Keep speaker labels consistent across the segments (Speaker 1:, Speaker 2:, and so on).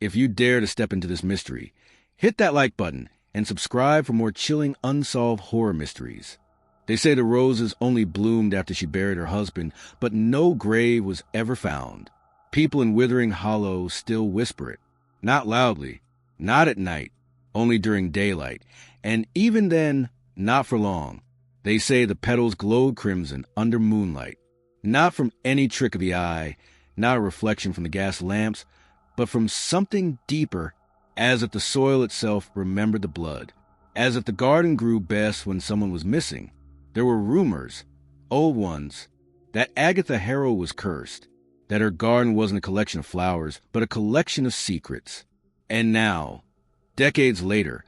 Speaker 1: If you dare to step into this mystery, hit that like button and subscribe for more chilling unsolved horror mysteries. They say the roses only bloomed after she buried her husband, but no grave was ever found. People in Withering Hollow still whisper it. Not loudly, not at night, only during daylight, and even then, not for long. They say the petals glowed crimson under moonlight, not from any trick of the eye, not a reflection from the gas lamps, but from something deeper, as if the soil itself remembered the blood, as if the garden grew best when someone was missing. There were rumors, old ones, that Agatha Harrow was cursed, that her garden wasn't a collection of flowers, but a collection of secrets. And now, decades later,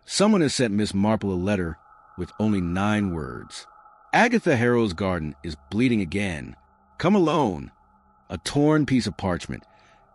Speaker 1: someone has sent Miss Marple a letter with only 9 words. Agatha Harrow's garden is bleeding again. Come alone. A torn piece of parchment,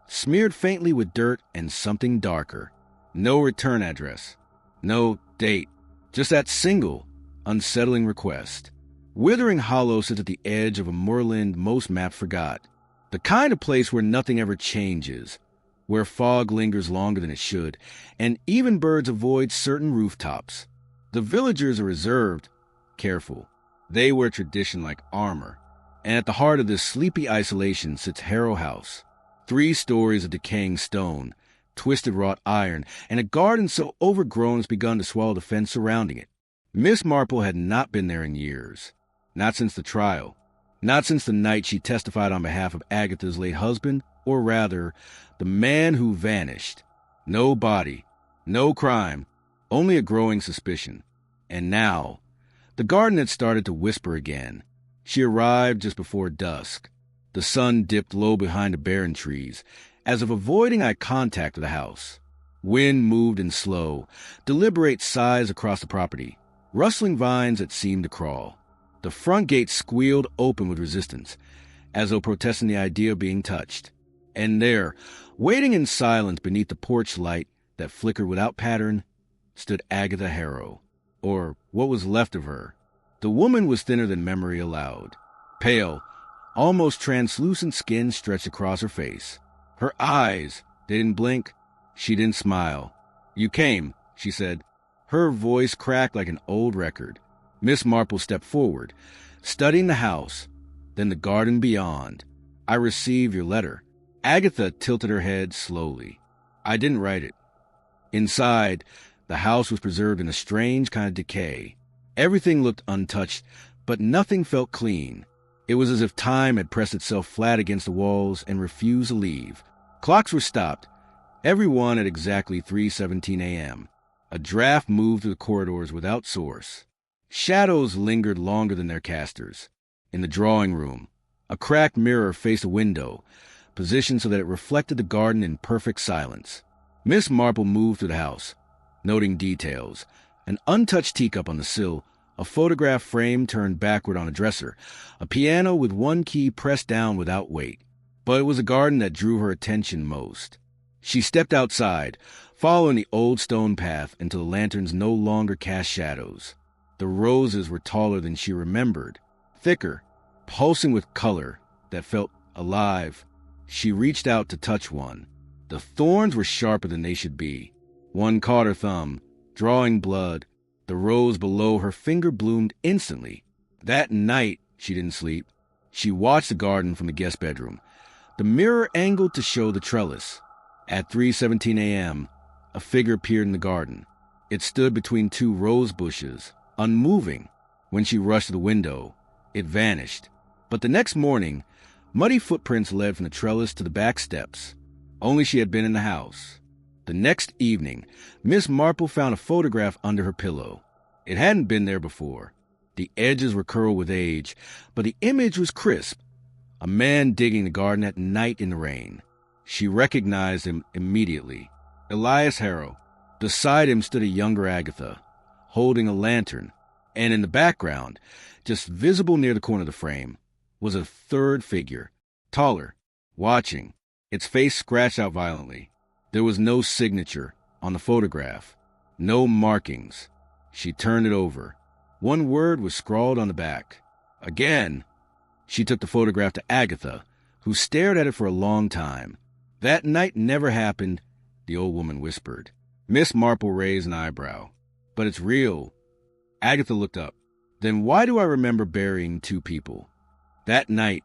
Speaker 1: smeared faintly with dirt and something darker. No return address. No date. Just that single, unsettling request. Withering Hollow sits at the edge of a moorland most maps forgot. The kind of place where nothing ever changes, where fog lingers longer than it should, and even birds avoid certain rooftops. The villagers are reserved, careful. They wear tradition like armor. And at the heart of this sleepy isolation sits Harrow House. 3 stories of decaying stone, twisted wrought iron, and a garden so overgrown it's begun to swallow the fence surrounding it. Miss Marple had not been there in years. Not since the trial. Not since the night she testified on behalf of Agatha's late husband, or rather, the man who vanished. No body, no crime, only a growing suspicion. And now, the garden had started to whisper again. She arrived just before dusk. The sun dipped low behind the barren trees, as if avoiding eye contact with the house. Wind moved in slow, deliberate sighs across the property, rustling vines that seemed to crawl. The front gate squealed open with resistance, as though protesting the idea of being touched. And there, waiting in silence beneath the porch light that flickered without pattern, stood Agatha Harrow, or what was left of her. The woman was thinner than memory allowed. Pale, almost translucent skin stretched across her face. Her eyes, they didn't blink. She didn't smile. "You came," she said. Her voice cracked like an old record. Miss Marple stepped forward, studying the house, then the garden beyond. "I received your letter." Agatha tilted her head slowly. "I didn't write it." Inside, the house was preserved in a strange kind of decay. Everything looked untouched, but nothing felt clean. It was as if time had pressed itself flat against the walls and refused to leave. Clocks were stopped, every one at exactly 3:17 a.m. A draft moved through the corridors without source. Shadows lingered longer than their casters. In the drawing room, a cracked mirror faced a window, positioned so that it reflected the garden in perfect silence. Miss Marple moved through the house, noting details. An untouched teacup on the sill, a photograph frame turned backward on a dresser, a piano with one key pressed down without weight. But it was the garden that drew her attention most. She stepped outside, following the old stone path until the lanterns no longer cast shadows. The roses were taller than she remembered, thicker, pulsing with color that felt alive. She reached out to touch one. The thorns were sharper than they should be. One caught her thumb, drawing blood. The rose below her finger bloomed instantly. That night, she didn't sleep. She watched the garden from the guest bedroom. The mirror angled to show the trellis. At 3:17 a.m., a figure appeared in the garden. It stood between 2 rose bushes, unmoving. When she rushed to the window, it vanished. But the next morning, muddy footprints led from the trellis to the back steps. Only she had been in the house. The next evening, Miss Marple found a photograph under her pillow. It hadn't been there before. The edges were curled with age, but the image was crisp. A man digging the garden at night in the rain. She recognized him immediately. Elias Harrow. Beside him stood a younger Agatha, holding a lantern. And in the background, just visible near the corner of the frame, was a third figure, taller, watching, its face scratched out violently. There was no signature on the photograph, no markings. She turned it over. One word was scrawled on the back. Again. She took the photograph to Agatha, who stared at it for a long time. That night never happened, the old woman whispered. Miss Marple raised an eyebrow. But it's real. Agatha looked up. Then why do I remember burying 2 people? That night,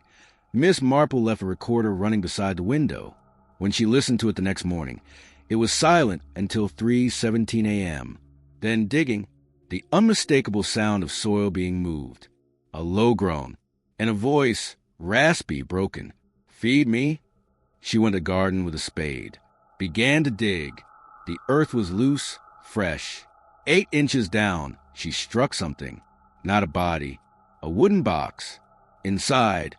Speaker 1: Miss Marple left a recorder running beside the window. When she listened to it the next morning, it was silent until 3:17 a.m. Then digging, the unmistakable sound of soil being moved, a low groan, and a voice, raspy, broken. Feed me? She went to the garden with a spade, began to dig. The earth was loose, fresh. 8 inches down, she struck something. Not a body, a wooden box. Inside,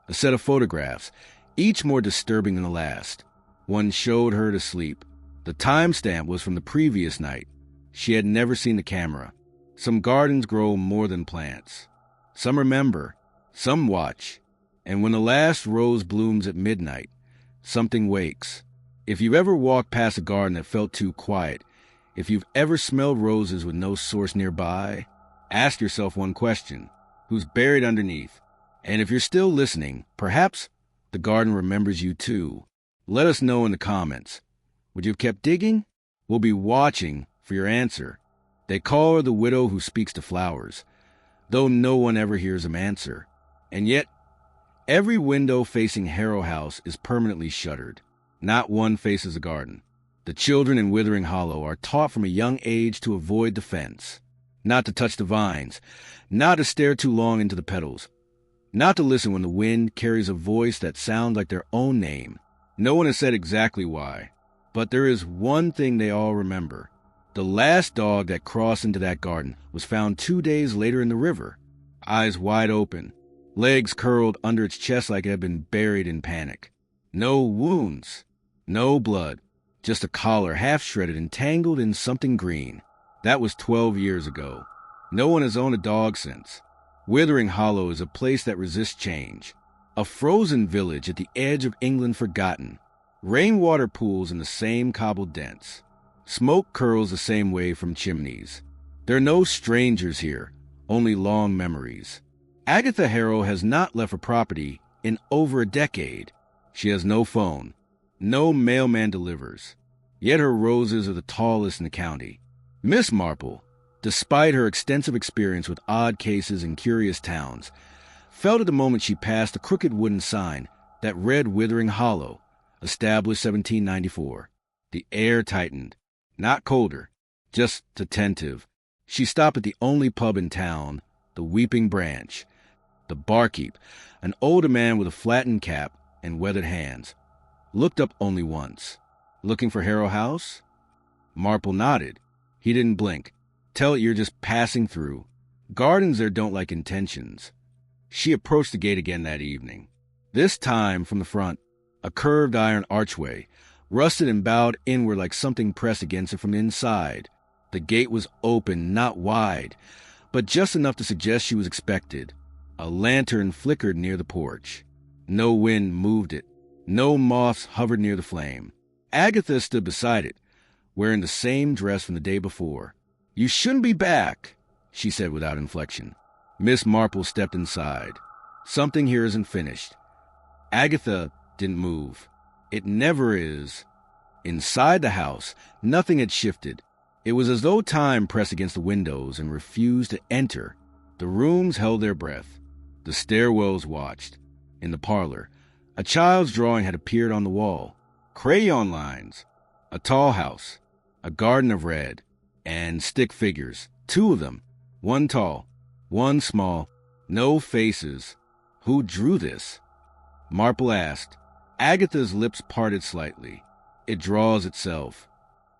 Speaker 1: a set of photographs, each more disturbing than the last. One showed her to sleep. The timestamp was from the previous night. She had never seen the camera. Some gardens grow more than plants. Some remember, some watch. And when the last rose blooms at midnight, something wakes. If you've ever walked past a garden that felt too quiet, if you've ever smelled roses with no source nearby, ask yourself one question: who's buried underneath? And if you're still listening, perhaps the garden remembers you too. Let us know in the comments. Would you have kept digging? We'll be watching for your answer. They call her the widow who speaks to flowers, though no one ever hears them answer. And yet, every window facing Harrow House is permanently shuttered. Not one faces a garden. The children in Withering Hollow are taught from a young age to avoid the fence, not to touch the vines, not to stare too long into the petals, not to listen when the wind carries a voice that sounds like their own name. No one has said exactly why, but there is one thing they all remember. The last dog that crossed into that garden was found 2 days later in the river, eyes wide open, legs curled under its chest like it had been buried in panic. No wounds, no blood, just a collar half-shredded and tangled in something green. That was 12 years ago. No one has owned a dog since. Withering Hollow is a place that resists change. A frozen village at the edge of England forgotten. Rainwater pools in the same cobbled dents. Smoke curls the same way from chimneys. There are no strangers here, only long memories. Agatha Harrow has not left her property in over a decade. She has no phone. No mailman delivers. Yet her roses are the tallest in the county. Miss Marple, despite her extensive experience with odd cases in curious towns, felt at the moment she passed a crooked wooden sign that read Withering Hollow, established 1794. The air tightened. Not colder, just attentive. She stopped at the only pub in town, the Weeping Branch. The barkeep, an older man with a flattened cap and weathered hands, looked up only once. Looking for Harrow House? Marple nodded. He didn't blink. Tell it you're just passing through. Gardens there don't like intentions. She approached the gate again that evening. This time, from the front, a curved iron archway, rusted and bowed inward like something pressed against it from the inside. The gate was open, not wide, but just enough to suggest she was expected. A lantern flickered near the porch. No wind moved it. No moths hovered near the flame. Agatha stood beside it, wearing the same dress from the day before. "You shouldn't be back," she said without inflection. Miss Marple stepped inside. "Something here isn't finished." Agatha didn't move. It never is. Inside the house, nothing had shifted. It was as though time pressed against the windows and refused to enter. The rooms held their breath. The stairwells watched. In the parlor, a child's drawing had appeared on the wall. Crayon lines. A tall house. A garden of red. And stick figures. 2 of them. One tall. One small. No faces. Who drew this? Marple asked. Agatha's lips parted slightly. It draws itself.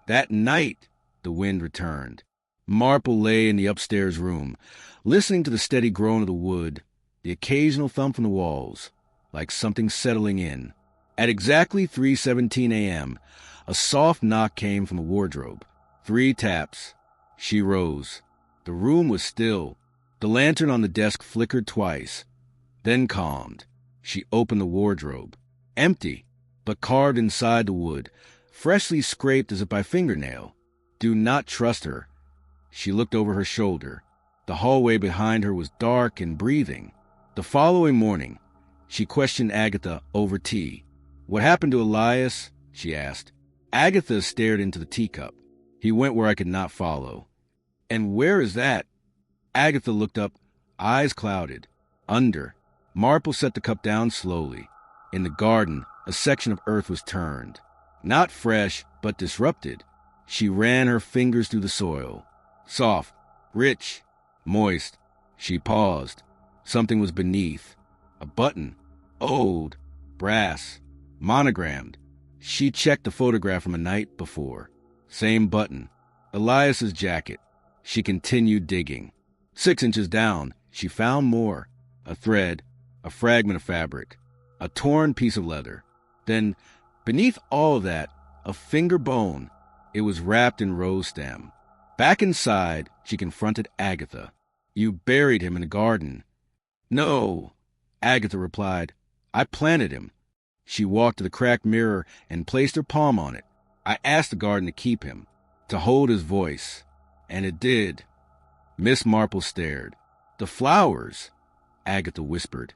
Speaker 1: That night, the wind returned. Marple lay in the upstairs room, listening to the steady groan of the wood, the occasional thump from the walls, like something settling in. At exactly 3:17 a.m., a soft knock came from the wardrobe. 3 taps. She rose. The room was still. The lantern on the desk flickered twice, then calmed. She opened the wardrobe. Empty, but carved inside the wood, freshly scraped as if by fingernail. Do not trust her. She looked over her shoulder. The hallway behind her was dark and breathing. The following morning, she questioned Agatha over tea. "What happened to Elias?" she asked. Agatha stared into the teacup. He went where I could not follow. And where is that? Agatha looked up, eyes clouded. Under. Marple set the cup down slowly. In the garden, a section of earth was turned. Not fresh, but disrupted. She ran her fingers through the soil. Soft, rich, moist. She paused. Something was beneath. A button. Old. Brass. Monogrammed. She checked the photograph from a night before. Same button. Elias's jacket. She continued digging. 6 inches down, she found more. A thread. A fragment of fabric. A torn piece of leather. Then, beneath all of that, a finger bone. It was wrapped in rose stem. Back inside, she confronted Agatha. You buried him in the garden. No, Agatha replied. I planted him. She walked to the cracked mirror and placed her palm on it. I asked the garden to keep him, to hold his voice. And it did. Miss Marple stared. The flowers, Agatha whispered.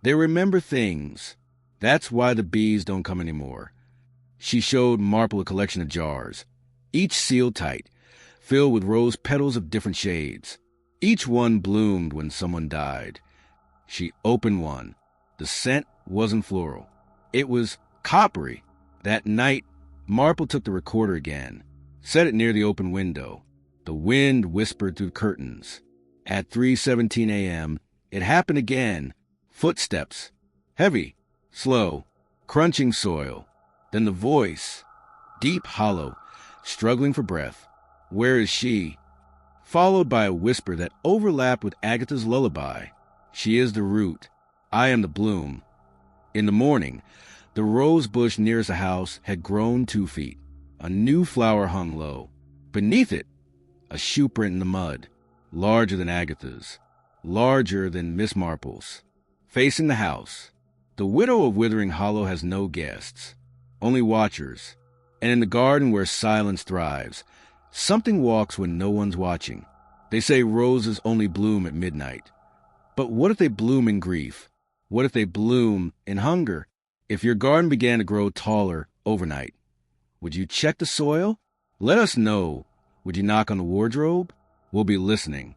Speaker 1: They remember things. That's why the bees don't come anymore. She showed Marple a collection of jars, each sealed tight, filled with rose petals of different shades. Each one bloomed when someone died. She opened one. The scent wasn't floral. It was coppery. That night, Marple took the recorder again, set it near the open window. The wind whispered through the curtains. At 3:17 a.m., it happened again. Footsteps. Heavy, slow, crunching soil. Then the voice. Deep, hollow, struggling for breath. Where is she? Followed by a whisper that overlapped with Agatha's lullaby. She is the root. I am the bloom. In the morning, the rose bush nearest the house had grown 2 feet. A new flower hung low. Beneath it, a shoe print in the mud, larger than Agatha's, larger than Miss Marple's. Facing the house, the widow of Withering Hollow has no guests, only watchers. And in the garden where silence thrives, something walks when no one's watching. They say roses only bloom at midnight. But what if they bloom in grief? What if they bloom in hunger? If your garden began to grow taller overnight, would you check the soil? Let us know. Would you knock on the wardrobe? We'll be listening.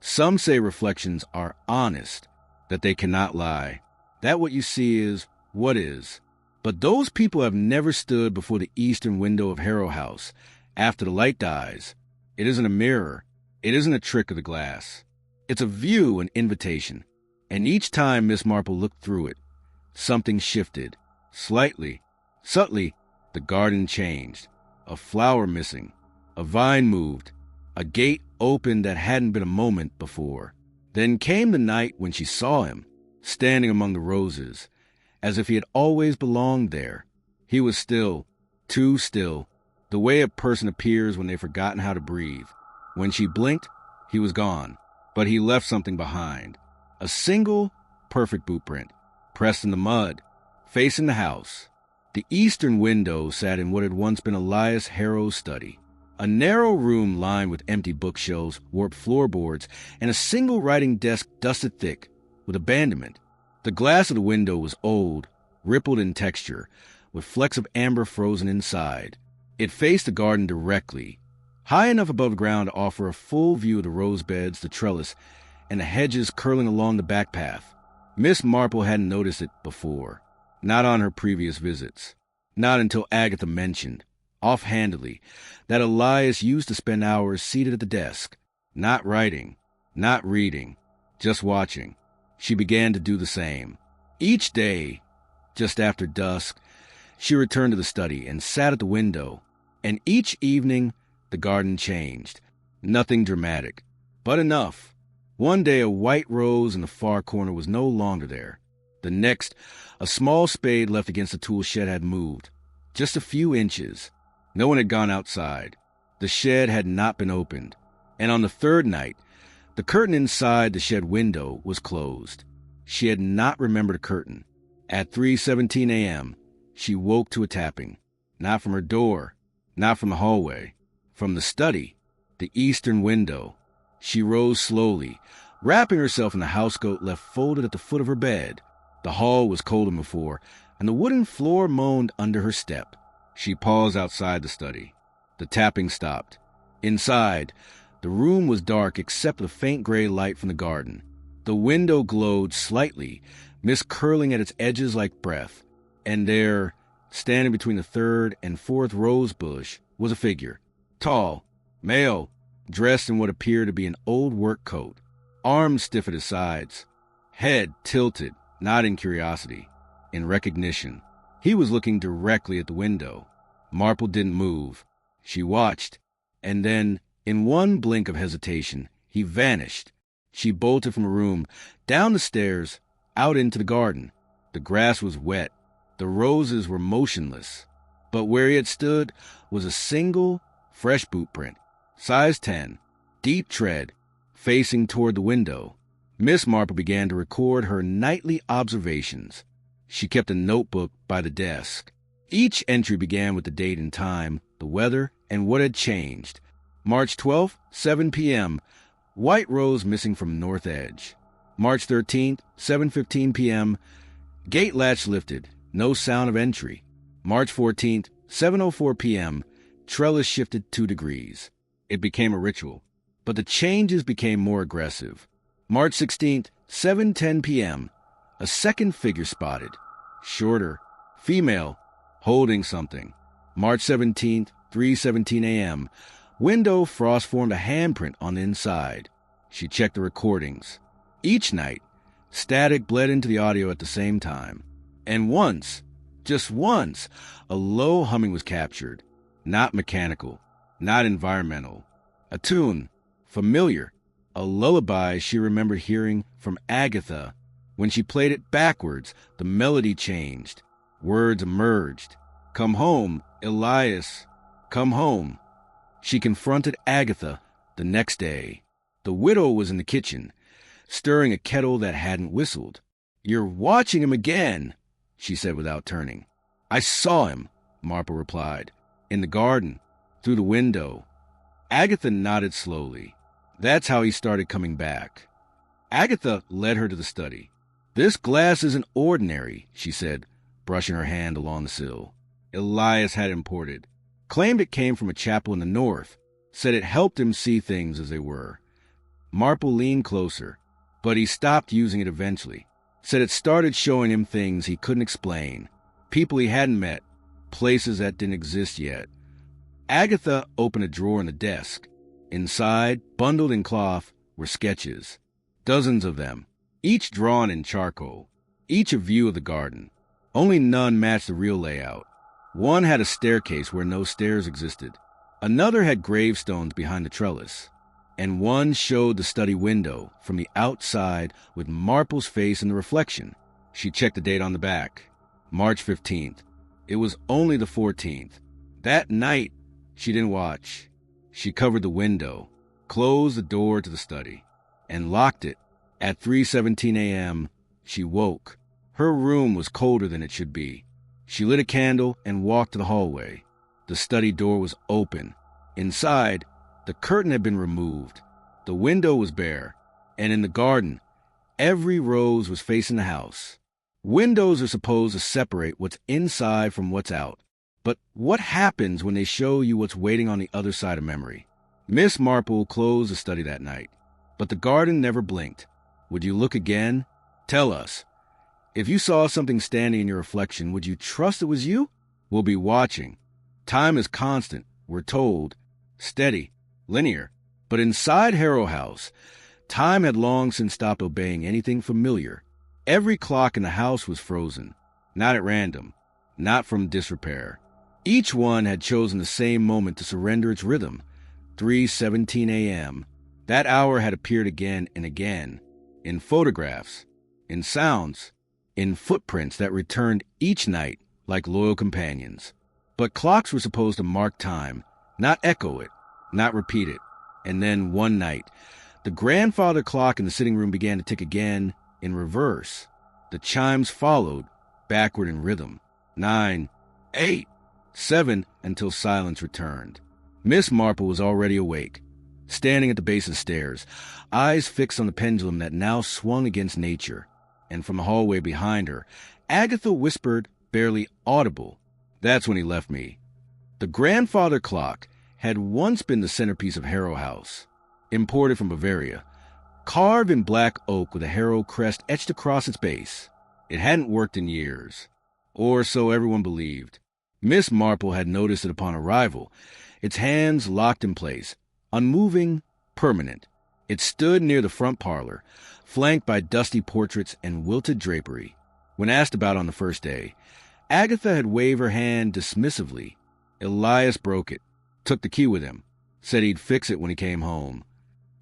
Speaker 1: Some say reflections are honest, that they cannot lie. That what you see is what is. But those people have never stood before the eastern window of Harrow House after the light dies. It isn't a mirror. It isn't a trick of the glass. It's a view, an invitation. And each time Miss Marple looked through it, something shifted. Slightly, subtly, the garden changed. A flower missing. A vine moved. A gate opened that hadn't been a moment before. Then came the night when she saw him, standing among the roses, as if he had always belonged there. He was still, too still, the way a person appears when they've forgotten how to breathe. When she blinked, he was gone, but he left something behind. A single, perfect boot print, pressed in the mud, facing the house. The eastern window sat in what had once been Elias Harrow's study. A narrow room lined with empty bookshelves, warped floorboards, and a single writing desk dusted thick with abandonment. The glass of the window was old, rippled in texture, with flecks of amber frozen inside. It faced the garden directly, high enough above ground to offer a full view of the rose beds, the trellis, and the hedges curling along the back path. Miss Marple hadn't noticed it before, not on her previous visits, not until Agatha mentioned, offhandedly, that Elias used to spend hours seated at the desk, not writing, not reading, just watching. She began to do the same. Each day, just after dusk, she returned to the study and sat at the window, and each evening the garden changed. Nothing dramatic, but enough. One day a white rose in the far corner was no longer there. The next, a small spade left against the tool shed had moved, just a few inches. No one had gone outside. The shed had not been opened. And on the third night, the curtain inside the shed window was closed. She had not remembered a curtain. At 3:17 a.m., she woke to a tapping. Not from her door, not from the hallway, from the study, the eastern window. She rose slowly, wrapping herself in the housecoat left folded at the foot of her bed. The hall was colder than before, and the wooden floor moaned under her step. She paused outside the study. The tapping stopped. Inside, the room was dark except for the faint gray light from the garden. The window glowed slightly, mist curling at its edges like breath. And there, standing between the third and fourth rose bush, was a figure. Tall, male, dressed in what appeared to be an old work coat. Arms stiff at his sides. Head tilted, not in curiosity, in recognition. He was looking directly at the window. Marple didn't move. She watched, and then, in one blink of hesitation, he vanished. She bolted from the room, down the stairs, out into the garden. The grass was wet. The roses were motionless. But where he had stood was a single, fresh boot print, size 10, deep tread, facing toward the window. Miss Marple began to record her nightly observations. She kept a notebook by the desk. Each entry began with the date and time, the weather, and what had changed. March 12th, 7 p.m., white rose missing from north edge. March 13th, 7:15 p.m., gate latch lifted, no sound of entry. March 14th, 7:04 p.m., trellis shifted 2 degrees. It became a ritual, but the changes became more aggressive. March 16th, 7:10 p.m., a second figure spotted. Shorter, female, holding something. March 17th, 3:17 a.m., window frost formed a handprint on the inside. She checked the recordings. Each night, static bled into the audio at the same time. And once, just once, a low humming was captured. Not mechanical, not environmental. A tune, familiar, a lullaby she remembered hearing from Agatha. When she played it backwards, the melody changed. Words emerged. Come home, Elias. Come home. She confronted Agatha the next day. The widow was in the kitchen, stirring a kettle that hadn't whistled. You're watching him again, she said without turning. I saw him, Marple replied. In the garden, through the window. Agatha nodded slowly. That's how he started coming back. Agatha led her to the study. This glass isn't ordinary, she said, brushing her hand along the sill. Elias had imported. Claimed it came from a chapel in the north. Said it helped him see things as they were. Marple leaned closer, but he stopped using it eventually. Said it started showing him things he couldn't explain. People he hadn't met. Places that didn't exist yet. Agatha opened a drawer in the desk. Inside, bundled in cloth, were sketches. Dozens of them, each drawn in charcoal, each a view of the garden. Only none matched the real layout. One had a staircase where no stairs existed. Another had gravestones behind the trellis. And one showed the study window from the outside with Marple's face in the reflection. She checked the date on the back. March 15th. It was only the 14th. That night, she didn't watch. She covered the window, closed the door to the study, and locked it. At 3:17 a.m., she woke. Her room was colder than it should be. She lit a candle and walked to the hallway. The study door was open. Inside, the curtain had been removed. The window was bare. And in the garden, every rose was facing the house. Windows are supposed to separate what's inside from what's out. But what happens when they show you what's waiting on the other side of memory? Miss Marple closed the study that night. But the garden never blinked. Would you look again? Tell us. If you saw something standing in your reflection, would you trust it was you? We'll be watching. Time is constant, we're told. Steady, linear. But inside Harrow House, time had long since stopped obeying anything familiar. Every clock in the house was frozen. Not at random. Not from disrepair. Each one had chosen the same moment to surrender its rhythm. 3:17 a.m. That hour had appeared again and again. In photographs. In sounds. In footprints that returned each night like loyal companions. But clocks were supposed to mark time, not echo it, not repeat it. And then one night, the grandfather clock in the sitting room began to tick again in reverse. The chimes followed, backward in rhythm. 9, 8, 7, until silence returned. Miss Marple was already awake, standing at the base of the stairs, eyes fixed on the pendulum that now swung against nature. And from the hallway behind her, Agatha whispered, barely audible, "That's when he left me. The grandfather clock had once been the centerpiece of Harrow House, imported from Bavaria, carved in black oak with a Harrow crest etched across its base. It hadn't worked in years, or so everyone believed. Miss Marple had noticed it upon arrival, its hands locked in place, unmoving, permanent. It stood near the front parlor, flanked by dusty portraits and wilted drapery. When asked about on the first day, Agatha had waved her hand dismissively. Elias broke it, took the key with him, said he'd fix it when he came home.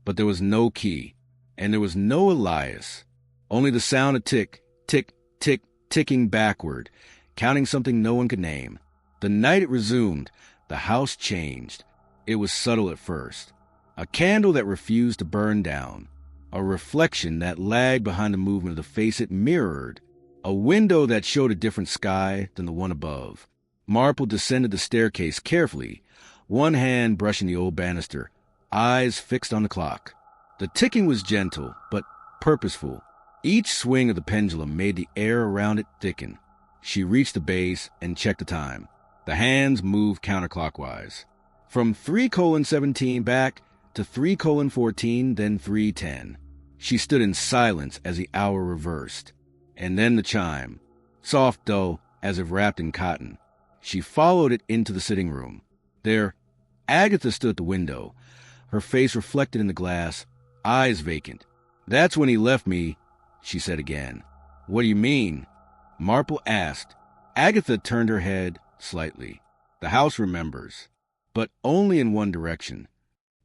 Speaker 1: But there was no key, and there was no Elias, only the sound of tick, tick, tick, ticking backward, counting something no one could name. The night it resumed, the house changed. It was subtle at first. A candle that refused to burn down. A reflection that lagged behind the movement of the face it mirrored. A window that showed a different sky than the one above. Marple descended the staircase carefully, one hand brushing the old banister, eyes fixed on the clock. The ticking was gentle, but purposeful. Each swing of the pendulum made the air around it thicken. She reached the base and checked the time. The hands moved counterclockwise. From 3:17 back to 3:14, then 3:10. She stood in silence as the hour reversed. And then the chime, soft dull, as if wrapped in cotton. She followed it into the sitting room. There, Agatha stood at the window, her face reflected in the glass, eyes vacant. "That's when he left me," she said again. "What do you mean?" Marple asked. Agatha turned her head slightly. The house remembers, but only in one direction.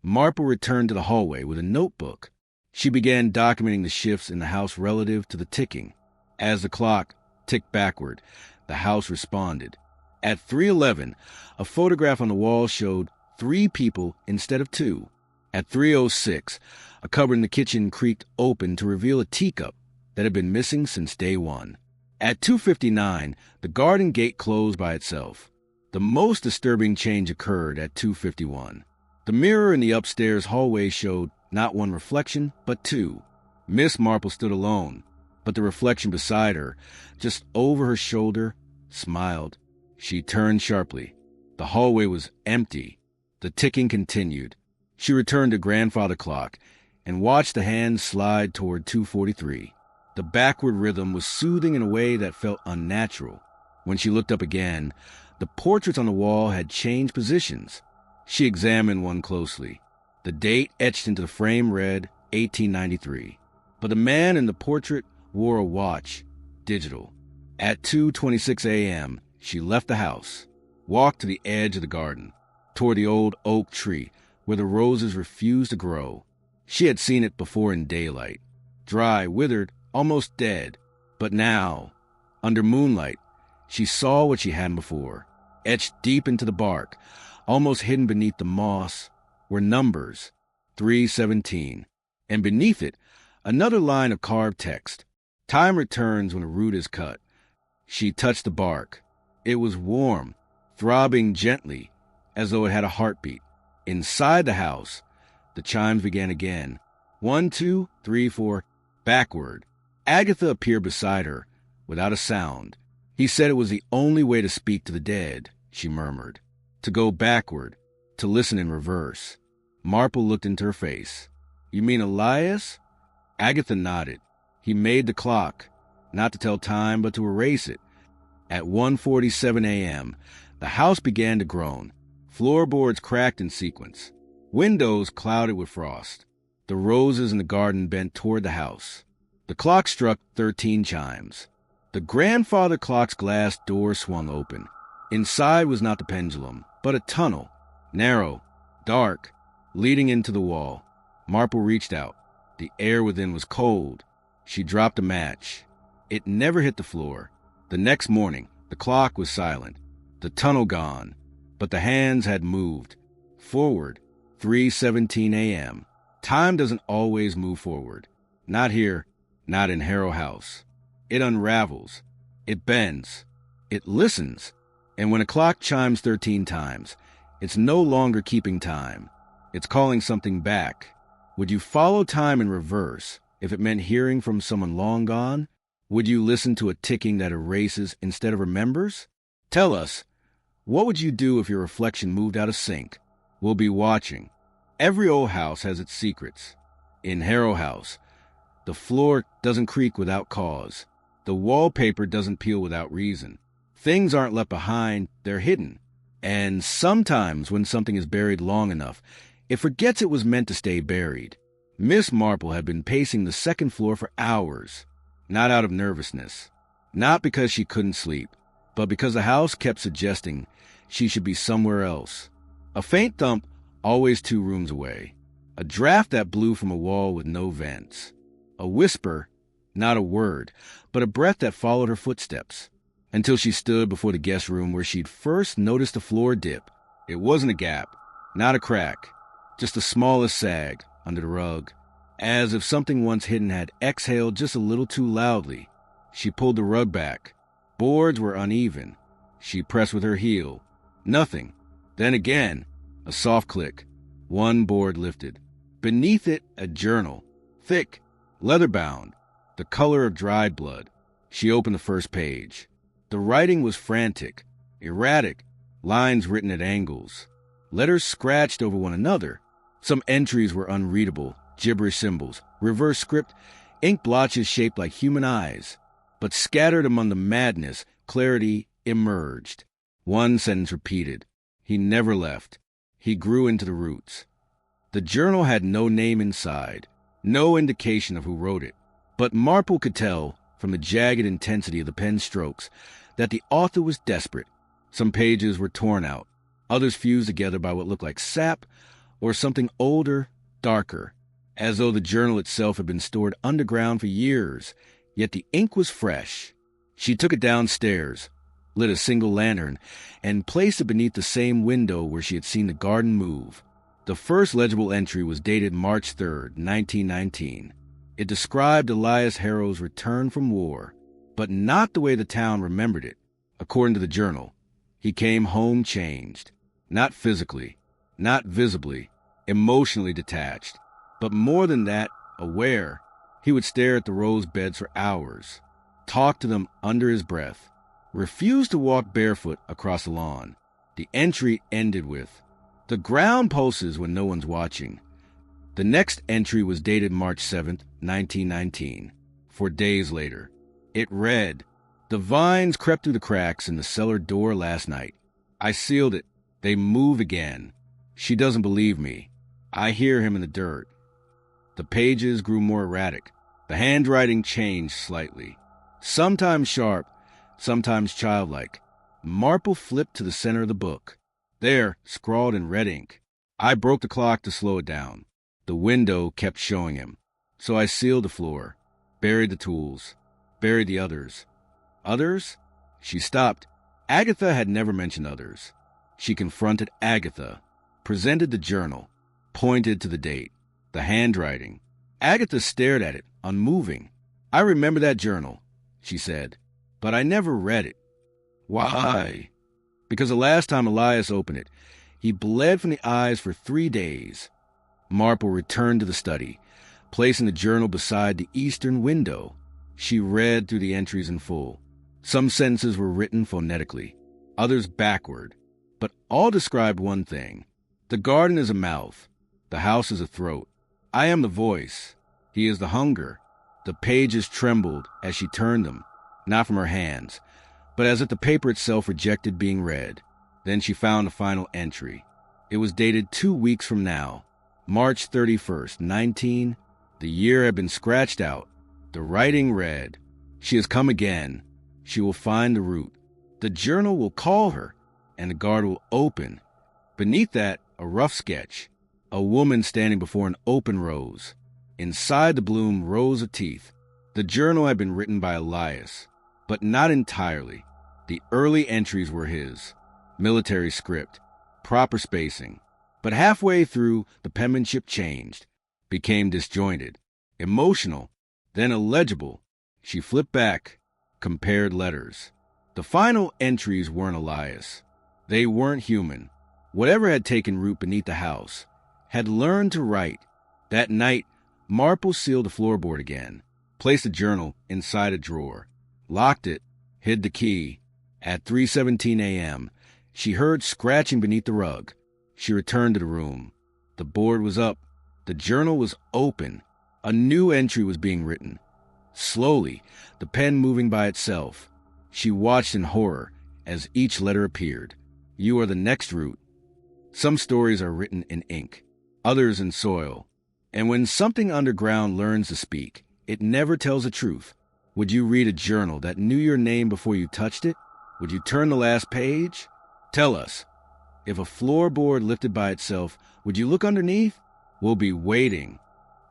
Speaker 1: Marple returned to the hallway with a notebook. She began documenting the shifts in the house relative to the ticking. As the clock ticked backward, the house responded. At 3:11, a photograph on the wall showed 3 people instead of 2. At 3:06, a cupboard in the kitchen creaked open to reveal a teacup that had been missing since day 1. At 2:59, the garden gate closed by itself. The most disturbing change occurred at 2:51. The mirror in the upstairs hallway showed not one reflection, but 2. Miss Marple stood alone, but the reflection beside her, just over her shoulder, smiled. She turned sharply. The hallway was empty. The ticking continued. She returned to grandfather clock and watched the hands slide toward 2:43. The backward rhythm was soothing in a way that felt unnatural. When she looked up again, the portraits on the wall had changed positions. She examined one closely. The date etched into the frame read 1893. But the man in the portrait wore a watch, digital. At 2:26 a.m., she left the house, walked to the edge of the garden, toward the old oak tree where the roses refused to grow. She had seen it before in daylight, dry, withered, almost dead. But now, under moonlight, she saw what she hadn't before. Etched deep into the bark, almost hidden beneath the moss, were numbers, 3:17, and beneath it, another line of carved text. Time returns when a root is cut. She touched the bark. It was warm, throbbing gently, as though it had a heartbeat. Inside the house, the chimes began again. 1, 2, 3, 4, backward. Agatha appeared beside her, without a sound. "He said it was the only way to speak to the dead," she murmured. "To go backward, to listen in reverse." Marple looked into her face. "You mean Elias?" Agatha nodded. "He made the clock, not to tell time, but to erase it." At 1:47 a.m., the house began to groan. Floorboards cracked in sequence. Windows clouded with frost. The roses in the garden bent toward the house. The clock struck 13 chimes. The grandfather clock's glass door swung open. Inside was not the pendulum, but a tunnel, narrow, dark, leading into the wall. Marple reached out. The air within was cold. She dropped a match. It never hit the floor. The next morning, the clock was silent. The tunnel gone, but the hands had moved. Forward, 3:17 a.m. Time doesn't always move forward. Not here, not in Harrow House. It unravels. It bends. It listens. And when a clock chimes 13 times, it's no longer keeping time. It's calling something back. Would you follow time in reverse if it meant hearing from someone long gone? Would you listen to a ticking that erases instead of remembers? Tell us. What would you do if your reflection moved out of sync? We'll be watching. Every old house has its secrets. In Harrow House, the floor doesn't creak without cause. The wallpaper doesn't peel without reason. Things aren't left behind, they're hidden. And sometimes when something is buried long enough, it forgets it was meant to stay buried. Miss Marple had been pacing the second floor for hours, not out of nervousness, not because she couldn't sleep, but because the house kept suggesting she should be somewhere else. A faint thump, always 2 rooms away. A draft that blew from a wall with no vents. A whisper, not a word, but a breath that followed her footsteps, until she stood before the guest room where she'd first noticed the floor dip. It wasn't a gap, not a crack, just the smallest sag under the rug, as if something once hidden had exhaled just a little too loudly. She pulled the rug back. Boards were uneven. She pressed with her heel. Nothing. Then again, a soft click. One board lifted. Beneath it, a journal. Thick, leather-bound, the color of dried blood. She opened the first page. The writing was frantic, erratic, lines written at angles. Letters scratched over one another. Some entries were unreadable, gibberish symbols, reverse script, ink blotches shaped like human eyes. But scattered among the madness, clarity emerged. One sentence repeated. He never left. He grew into the roots. The journal had no name inside, no indication of who wrote it. But Marple could tell, from the jagged intensity of the pen strokes, that the author was desperate. Some pages were torn out, others fused together by what looked like sap or something older, darker, as though the journal itself had been stored underground for years, yet the ink was fresh. She took it downstairs, lit a single lantern, and placed it beneath the same window where she had seen the garden move. The first legible entry was dated March 3rd, 1919. It described Elias Harrow's return from war, but not the way the town remembered it. According to the journal, he came home changed, not physically, not visibly, emotionally detached, but more than that, aware. He would stare at the rose beds for hours, talk to them under his breath, refuse to walk barefoot across the lawn. The entry ended with, "The ground pulses when no one's watching." The next entry was dated March 7th, 1919, 4 days later. It read, "The vines crept through the cracks in the cellar door last night. I sealed it. They move again. She doesn't believe me. I hear him in the dirt." The pages grew more erratic. The handwriting changed slightly. Sometimes sharp, sometimes childlike. Marple flipped to the center of the book. There, scrawled in red ink. I broke the clock to slow it down. The window kept showing him. So I sealed the floor, buried the tools, buried the others. Others? She stopped. Agatha had never mentioned others. She confronted Agatha, presented the journal, pointed to the date, the handwriting. Agatha stared at it, unmoving. "I remember that journal," she said, "but I never read it." "Why?" "Because the last time Elias opened it, he bled from the eyes for 3 days. Marple returned to the study, placing the journal beside the eastern window. She read through the entries in full. Some sentences were written phonetically, others backward, but all described one thing. The garden is a mouth. The house is a throat. I am the voice. He is the hunger. The pages trembled as she turned them, not from her hands, but as if the paper itself rejected being read. Then she found the final entry. It was dated 2 weeks from now, March 31st, 19. The year had been scratched out. The writing read, "She has come again. She will find the root. The journal will call her, and the garden will open." Beneath that, a rough sketch. A woman standing before an open rose. Inside the bloom, rows of teeth. The journal had been written by Elias, but not entirely. The early entries were his. Military script, proper spacing. But halfway through, the penmanship changed, became disjointed, emotional, then illegible. She flipped back, compared letters. The final entries weren't Elias. They weren't human. Whatever had taken root beneath the house had learned to write. That night, Marple sealed the floorboard again, placed the journal inside a drawer, locked it, hid the key. At 3:17 a.m., She heard scratching beneath the rug. She returned to the room. The board was up. The journal was open. A new entry was being written. Slowly, the pen moving by itself. She watched in horror as each letter appeared. You are the next root. Some stories are written in ink, others in soil. And when something underground learns to speak, it never tells the truth. Would you read a journal that knew your name before you touched it? Would you turn the last page? Tell us. If a floorboard lifted by itself, would you look underneath? We'll be waiting.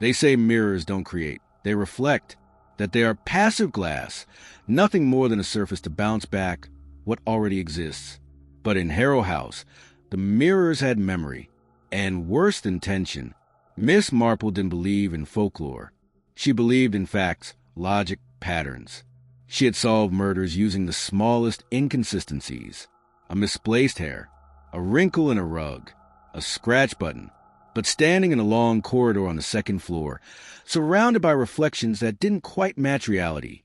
Speaker 1: They say mirrors don't create. They reflect. That they are passive glass, nothing more than a surface to bounce back what already exists. But in Harrow House, the mirrors had memory, and worse than tension. Miss Marple didn't believe in folklore. She believed in facts, logic, patterns. She had solved murders using the smallest inconsistencies. A misplaced hair, a wrinkle in a rug, a scratch button. But standing in a long corridor on the second floor, surrounded by reflections that didn't quite match reality,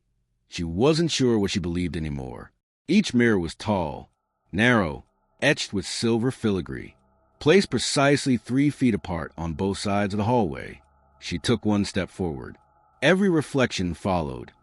Speaker 1: she wasn't sure what she believed anymore. Each mirror was tall, narrow, etched with silver filigree, placed precisely 3 feet apart on both sides of the hallway. She took one step forward. Every reflection followed.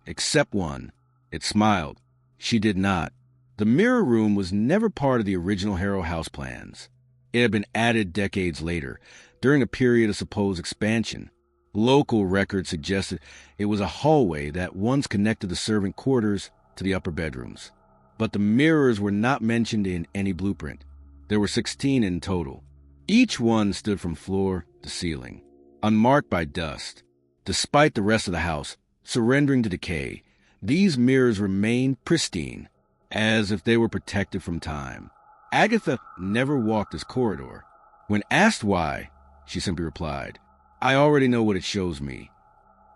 Speaker 1: Except one. It smiled. She did not. The mirror room was never part of the original Harrow House plans. It had been added decades later, during a period of supposed expansion. Local records suggested it was a hallway that once connected the servant quarters to the upper bedrooms. But the mirrors were not mentioned in any blueprint. There were 16 in total. Each one stood from floor to ceiling, unmarked by dust. Despite the rest of the house surrendering to decay, these mirrors remained pristine, as if they were protected from time. Agatha never walked this corridor. When asked why, she simply replied, I already know what it shows me.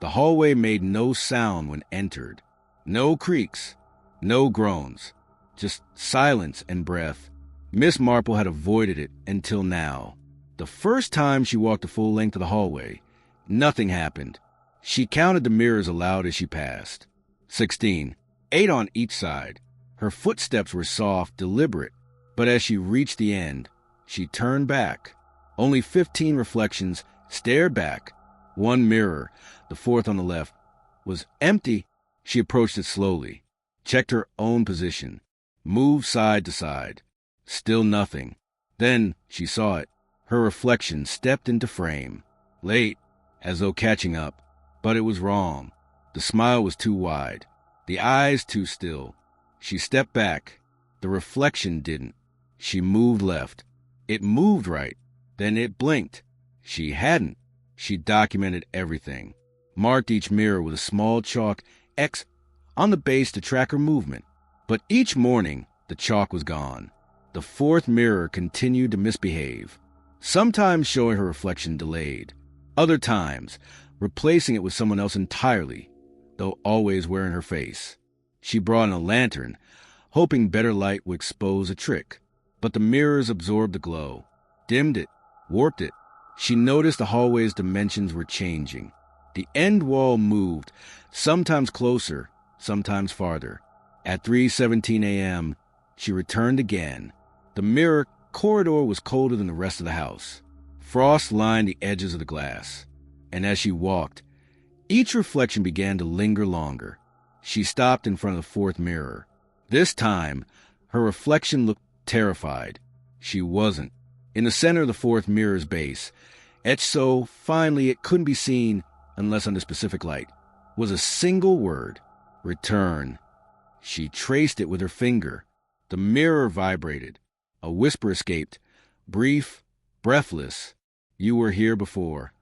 Speaker 1: The hallway made no sound when entered. No creaks, no groans, just silence and breath. Miss Marple had avoided it until now. The first time she walked the full length of the hallway, nothing happened. She counted the mirrors aloud as she passed. 16, 8 on each side. Her footsteps were soft, deliberate. But as she reached the end, she turned back. Only 15 reflections stared back. One mirror, the fourth on the left, was empty. She approached it slowly, checked her own position, moved side to side. Still nothing. Then she saw it. Her reflection stepped into frame. Late, as though catching up. But it was wrong. The smile was too wide. The eyes too still. She stepped back. The reflection didn't. She moved left. It moved right. Then it blinked. She hadn't. She documented everything. Marked each mirror with a small chalk X on the base to track her movement. But each morning, the chalk was gone. The fourth mirror continued to misbehave, sometimes showing her reflection delayed, other times replacing it with someone else entirely, though always wearing her face. She brought in a lantern, hoping better light would expose a trick. But the mirrors absorbed the glow, dimmed it, warped it. She noticed the hallway's dimensions were changing. The end wall moved, sometimes closer, sometimes farther. At 3:17 a.m., she returned again. The mirror corridor was colder than the rest of the house. Frost lined the edges of the glass. And as she walked, each reflection began to linger longer. She stopped in front of the fourth mirror. This time, her reflection looked terrified. She wasn't. In the center of the fourth mirror's base, etched so finely it couldn't be seen unless under specific light, was a single word: return. She traced it with her finger. The mirror vibrated. A whisper escaped, brief, breathless. You were here before.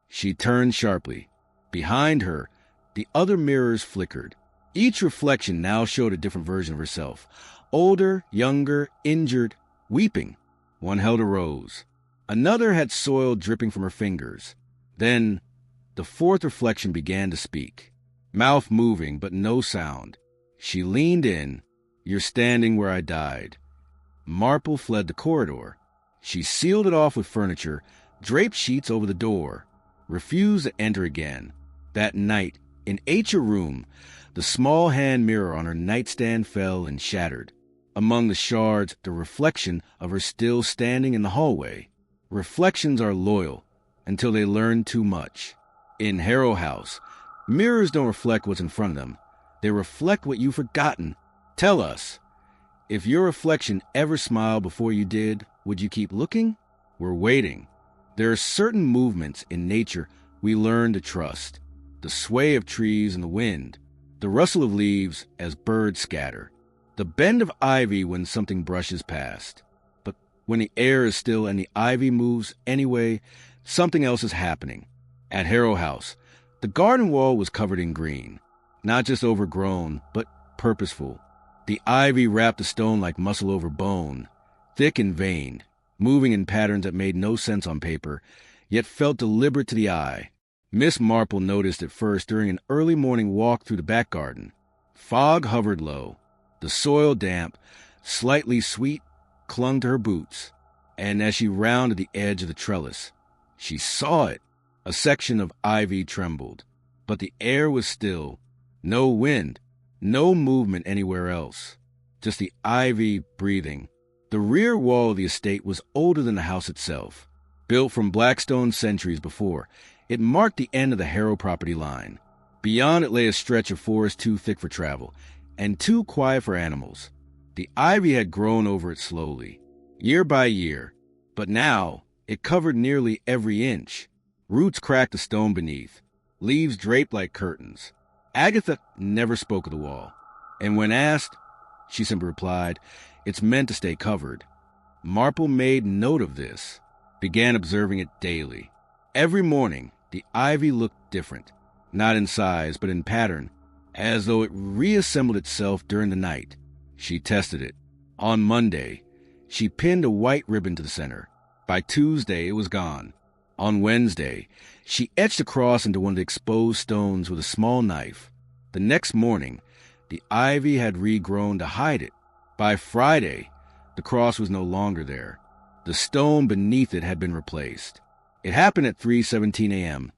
Speaker 1: She turned sharply. Behind her, the other mirrors flickered. Each reflection now showed a different version of herself. Older, younger, injured, weeping. One held a rose. Another had soil dripping from her fingers. Then, the fourth reflection began to speak. Mouth moving, but no sound. She leaned in. You're standing where I died. Marple fled the corridor. She sealed it off with furniture, draped sheets over the door, refused to enter again. That night, in H's room, the small hand mirror on her nightstand fell and shattered. Among the shards, the reflection of her still standing in the hallway. Reflections are loyal until they learn too much. In Harrow House, mirrors don't reflect what's in front of them. They reflect what you've forgotten. Tell us, if your reflection ever smiled before you did, would you keep looking? We're waiting. There are certain movements in nature we learn to trust. The sway of trees in the wind, the rustle of leaves as birds scatter, the bend of ivy when something brushes past. But when the air is still and the ivy moves anyway, something else is happening. At Harrow House, the garden wall was covered in green, not just overgrown, but purposeful. The ivy wrapped the stone like muscle over bone, thick and veined, moving in patterns that made no sense on paper, yet felt deliberate to the eye. Miss Marple noticed it first during an early morning walk through the back garden. Fog hovered low. The soil, damp, slightly sweet, clung to her boots, and as she rounded the edge of the trellis, she saw it. A section of ivy trembled, but the air was still. No wind, no movement anywhere else, just the ivy breathing. The rear wall of the estate was older than the house itself. Built from blackstone centuries before, it marked the end of the Harrow property line. Beyond it lay a stretch of forest too thick for travel, and too quiet for animals. The ivy had grown over it slowly, year by year, but now it covered nearly every inch. Roots cracked the stone beneath, leaves draped like curtains. Agatha never spoke of the wall, and when asked, she simply replied, "It's meant to stay covered." Marple made note of this, began observing it daily. Every morning, the ivy looked different, not in size, but in pattern, as though it reassembled itself during the night. She tested it. On Monday, she pinned a white ribbon to the center. By Tuesday, it was gone. On Wednesday, she etched a cross into one of the exposed stones with a small knife. The next morning, the ivy had regrown to hide it. By Friday, the cross was no longer there. The stone beneath it had been replaced. It happened at 3:17 a.m.,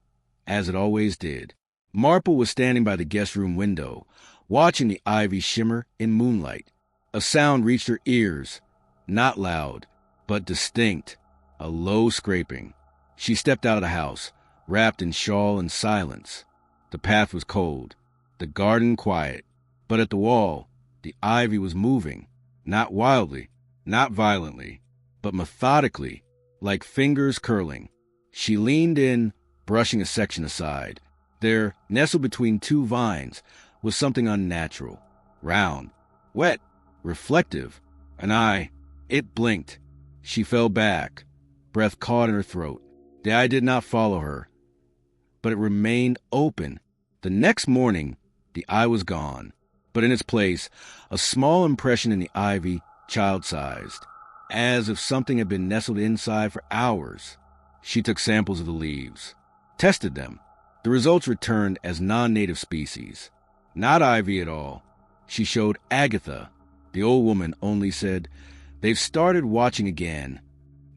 Speaker 1: as it always did. Marple was standing by the guest room window, watching the ivy shimmer in moonlight. A sound reached her ears, not loud, but distinct, a low scraping. She stepped out of the house, wrapped in shawl and silence. The path was cold, the garden quiet, but at the wall, the ivy was moving, not wildly, not violently, but methodically, like fingers curling. She leaned in, brushing a section aside. There, nestled between two vines, was something unnatural, round, wet, reflective. An eye. It blinked. She fell back, breath caught in her throat. The eye did not follow her, but it remained open. The next morning, the eye was gone, but in its place, a small impression in the ivy, child-sized, as if something had been nestled inside for hours. She took samples of the leaves, tested them. The results returned as non-native species. Not ivy at all. She showed Agatha. The old woman only said, "They've started watching again."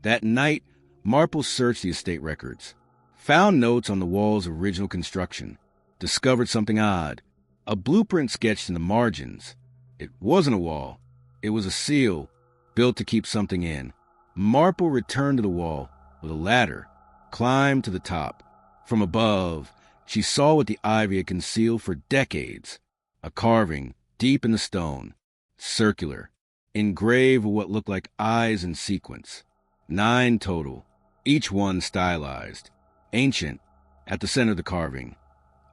Speaker 1: That night, Marple searched the estate records, found notes on the wall's original construction, discovered something odd, a blueprint sketched in the margins. It wasn't a wall. It was a seal, built to keep something in. Marple returned to the wall with a ladder, climbed to the top. From above, she saw what the ivy had concealed for decades, a carving deep in the stone, circular, engraved with what looked like eyes in sequence. 9 total, each one stylized, ancient. At the center of the carving,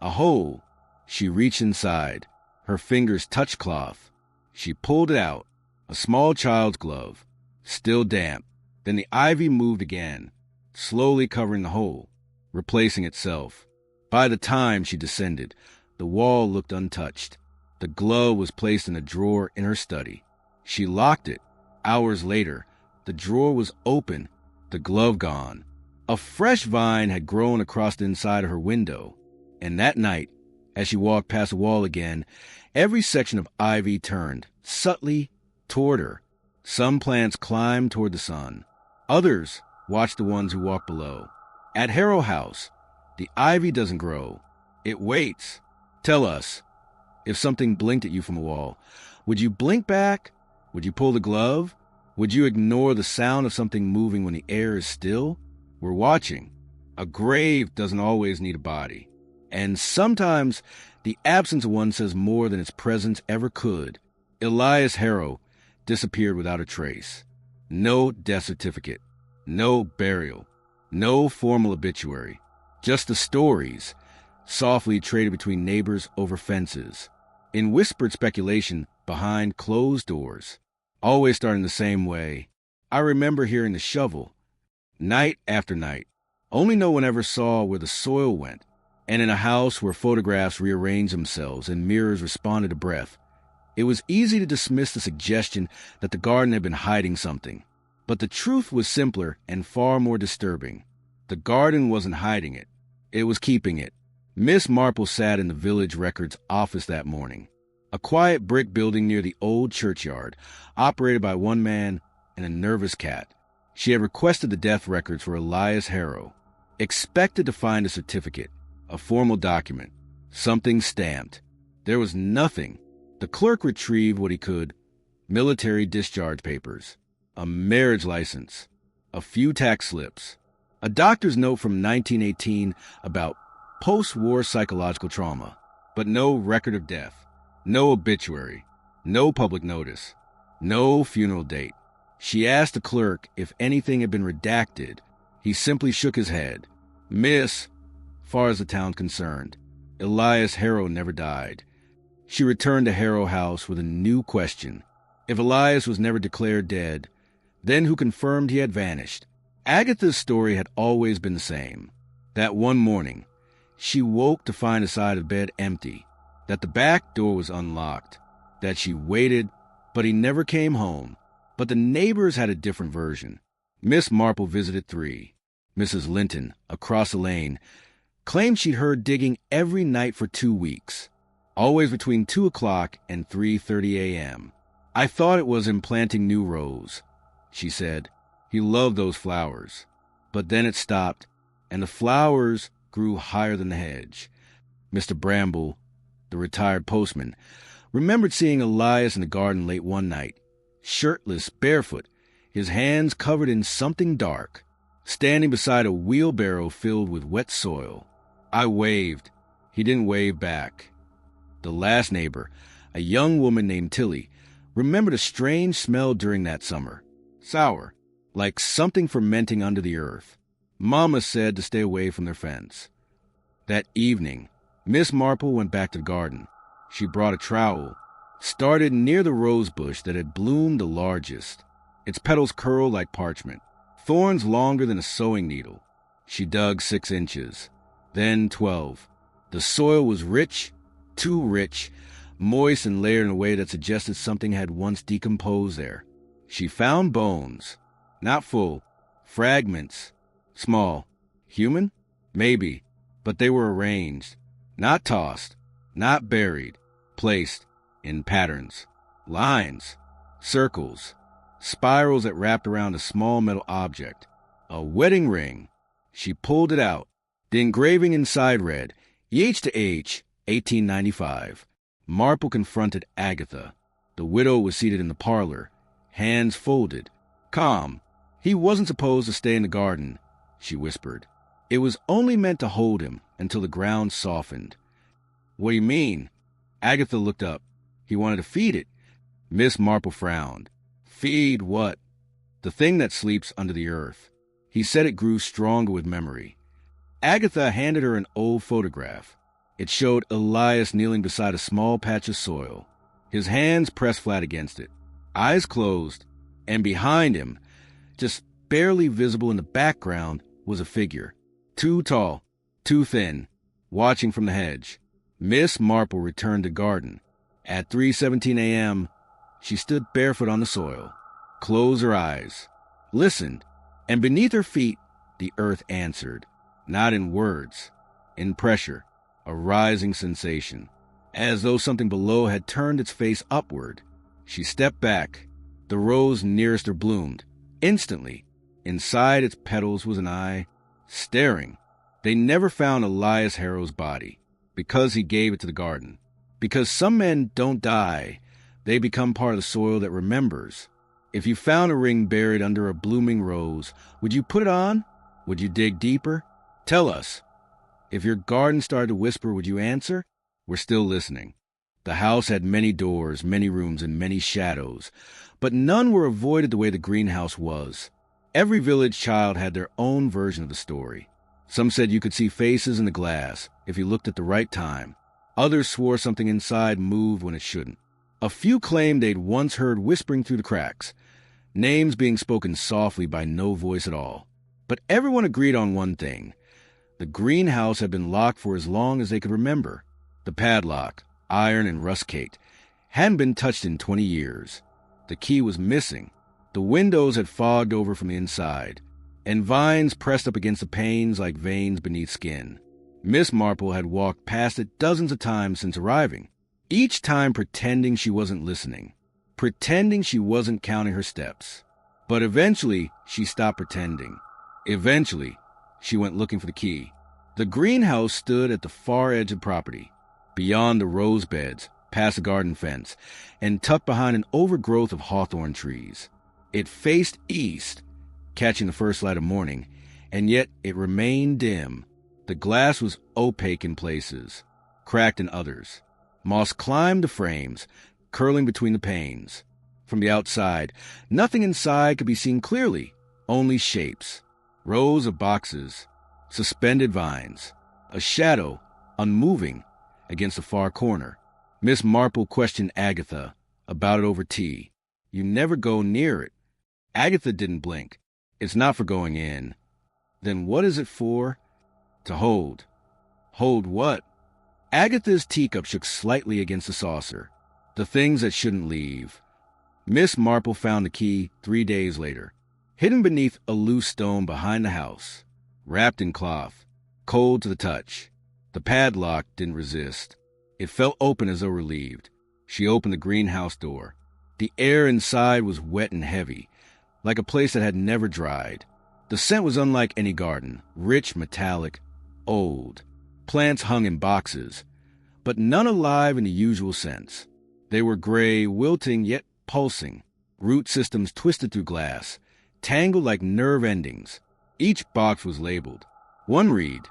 Speaker 1: a hole. She reached inside. Her fingers touched cloth. She pulled it out, a small child's glove, still damp. Then the ivy moved again, slowly covering the hole, replacing itself. By the time she descended, the wall looked untouched. The glove was placed in a drawer in her study. She locked it. Hours later, the drawer was open, the glove gone. A fresh vine had grown across the inside of her window, and that night, as she walked past the wall again, every section of ivy turned, subtly, toward her. Some plants climbed toward the sun. Others watched the ones who walked below. At Harrow House, the ivy doesn't grow. It waits. Tell us, if something blinked at you from a wall, would you blink back? Would you pull the glove? Would you ignore the sound of something moving when the air is still? We're watching. A grave doesn't always need a body. And sometimes the absence of one says more than its presence ever could. Elias Harrow disappeared without a trace. No death certificate. No burial. No formal obituary. Just the stories, softly traded between neighbors over fences, in whispered speculation behind closed doors, always starting the same way. I remember hearing the shovel, night after night. Only no one ever saw where the soil went, and in a house where photographs rearranged themselves and mirrors responded to breath, it was easy to dismiss the suggestion that the garden had been hiding something. But the truth was simpler and far more disturbing. The garden wasn't hiding it. It was keeping it. Miss Marple sat in the village records office that morning, a quiet brick building near the old churchyard, operated by one man and a nervous cat. She had requested the death records for Elias Harrow, expected to find a certificate, a formal document, something stamped. There was nothing. The clerk retrieved what he could: military discharge papers, a marriage license, a few tax slips, a doctor's note from 1918 about post-war psychological trauma, but no record of death, no obituary, no public notice, no funeral date. She asked the clerk if anything had been redacted. He simply shook his head. Miss, far as the town's concerned, Elias Harrow never died. She returned to Harrow House with a new question. If Elias was never declared dead, then who confirmed he had vanished? Agatha's story had always been the same. That one morning, she woke to find the side of the bed empty, that the back door was unlocked, that she waited, but he never came home. But the neighbors had a different version. Miss Marple visited 3. Mrs. Linton, across the lane, claimed she'd heard digging every night for 2 weeks, always between 2 o'clock and 3:30 a.m. I thought it was him planting new rows, she said. He loved those flowers. But then it stopped, and the flowers grew higher than the hedge. Mr. Bramble, the retired postman, remembered seeing Elias in the garden late one night, shirtless, barefoot, his hands covered in something dark, standing beside a wheelbarrow filled with wet soil. I waved. He didn't wave back. The last neighbor, a young woman named Tilly, remembered a strange smell during that summer. Sour, like something fermenting under the earth. Mama said to stay away from their fence. That evening, Miss Marple went back to the garden. She brought a trowel, started near the rose bush that had bloomed the largest. Its petals curled like parchment, thorns longer than a sewing needle. She dug 6 inches, then 12. The soil was rich, too rich, moist and layered in a way that suggested something had once decomposed there. She found bones, not full, fragments, small. Human? Maybe, but they were arranged, not tossed, not buried, placed in patterns, lines, circles, spirals that wrapped around a small metal object, a wedding ring. She pulled it out. The engraving inside read, EH to H, 1895. Marple confronted Agatha. The widow was seated in the parlor, hands folded, calm. He wasn't supposed to stay in the garden, she whispered. It was only meant to hold him until the ground softened. What do you mean? Agatha looked up. He wanted to feed it. Miss Marple frowned. Feed what? The thing that sleeps under the earth. He said it grew stronger with memory. Agatha handed her an old photograph. It showed Elias kneeling beside a small patch of soil, his hands pressed flat against it, eyes closed, and behind him, just barely visible in the background, was a figure. Too tall, too thin, watching from the hedge. Miss Marple returned to garden. At 3:17 a.m., she stood barefoot on the soil, closed her eyes, listened, and beneath her feet, the earth answered, not in words, in pressure, a rising sensation, as though something below had turned its face upward. She stepped back. The rose nearest her bloomed. Instantly, inside its petals was an eye, staring. They never found Elias Harrow's body, because he gave it to the garden. Because some men don't die, They become part of the soil that remembers. If you found a ring buried under a blooming rose, would you put it on? Would you dig deeper? Tell us. If your garden started to whisper, would you answer? We're still listening. The house had many doors, many rooms, and many shadows, but none were avoided the way the greenhouse was. Every village child had their own version of the story. Some said you could see faces in the glass if you looked at the right time. Others swore something inside moved when it shouldn't. A few claimed they'd once heard whispering through the cracks, names being spoken softly by no voice at all. But everyone agreed on one thing. The greenhouse had been locked for as long as they could remember. The padlock, iron and rust-caked, hadn't been touched in 20 years. The key was missing. The windows had fogged over from the inside, and vines pressed up against the panes like veins beneath skin. Miss Marple had walked past it dozens of times since arriving, each time pretending she wasn't listening, pretending she wasn't counting her steps. But eventually, she stopped pretending. Eventually, she went looking for the key. The greenhouse stood at the far edge of the property, beyond the rose beds, past the garden fence, and tucked behind an overgrowth of hawthorn trees. It faced east, catching the first light of morning, and yet it remained dim. The glass was opaque in places, cracked in others. Moss climbed the frames, curling between the panes. From the outside, nothing inside could be seen clearly, only shapes. Rows of boxes, suspended vines, a shadow, unmoving, against the far corner. Miss Marple questioned Agatha about it over tea. You never go near it. Agatha didn't blink. It's not for going in. Then what is it for? To hold. Hold what? Agatha's teacup shook slightly against the saucer. The things that shouldn't leave. Miss Marple found the key 3 days later, hidden beneath a loose stone behind the house, wrapped in cloth, cold to the touch. The padlock didn't resist. It felt open as though relieved. She opened the greenhouse door. The air inside was wet and heavy, like a place that had never dried. The scent was unlike any garden, rich, metallic, old. Plants hung in boxes, but none alive in the usual sense. They were gray, wilting, yet pulsing, root systems twisted through glass, tangled like nerve endings. Each box was labeled. One read,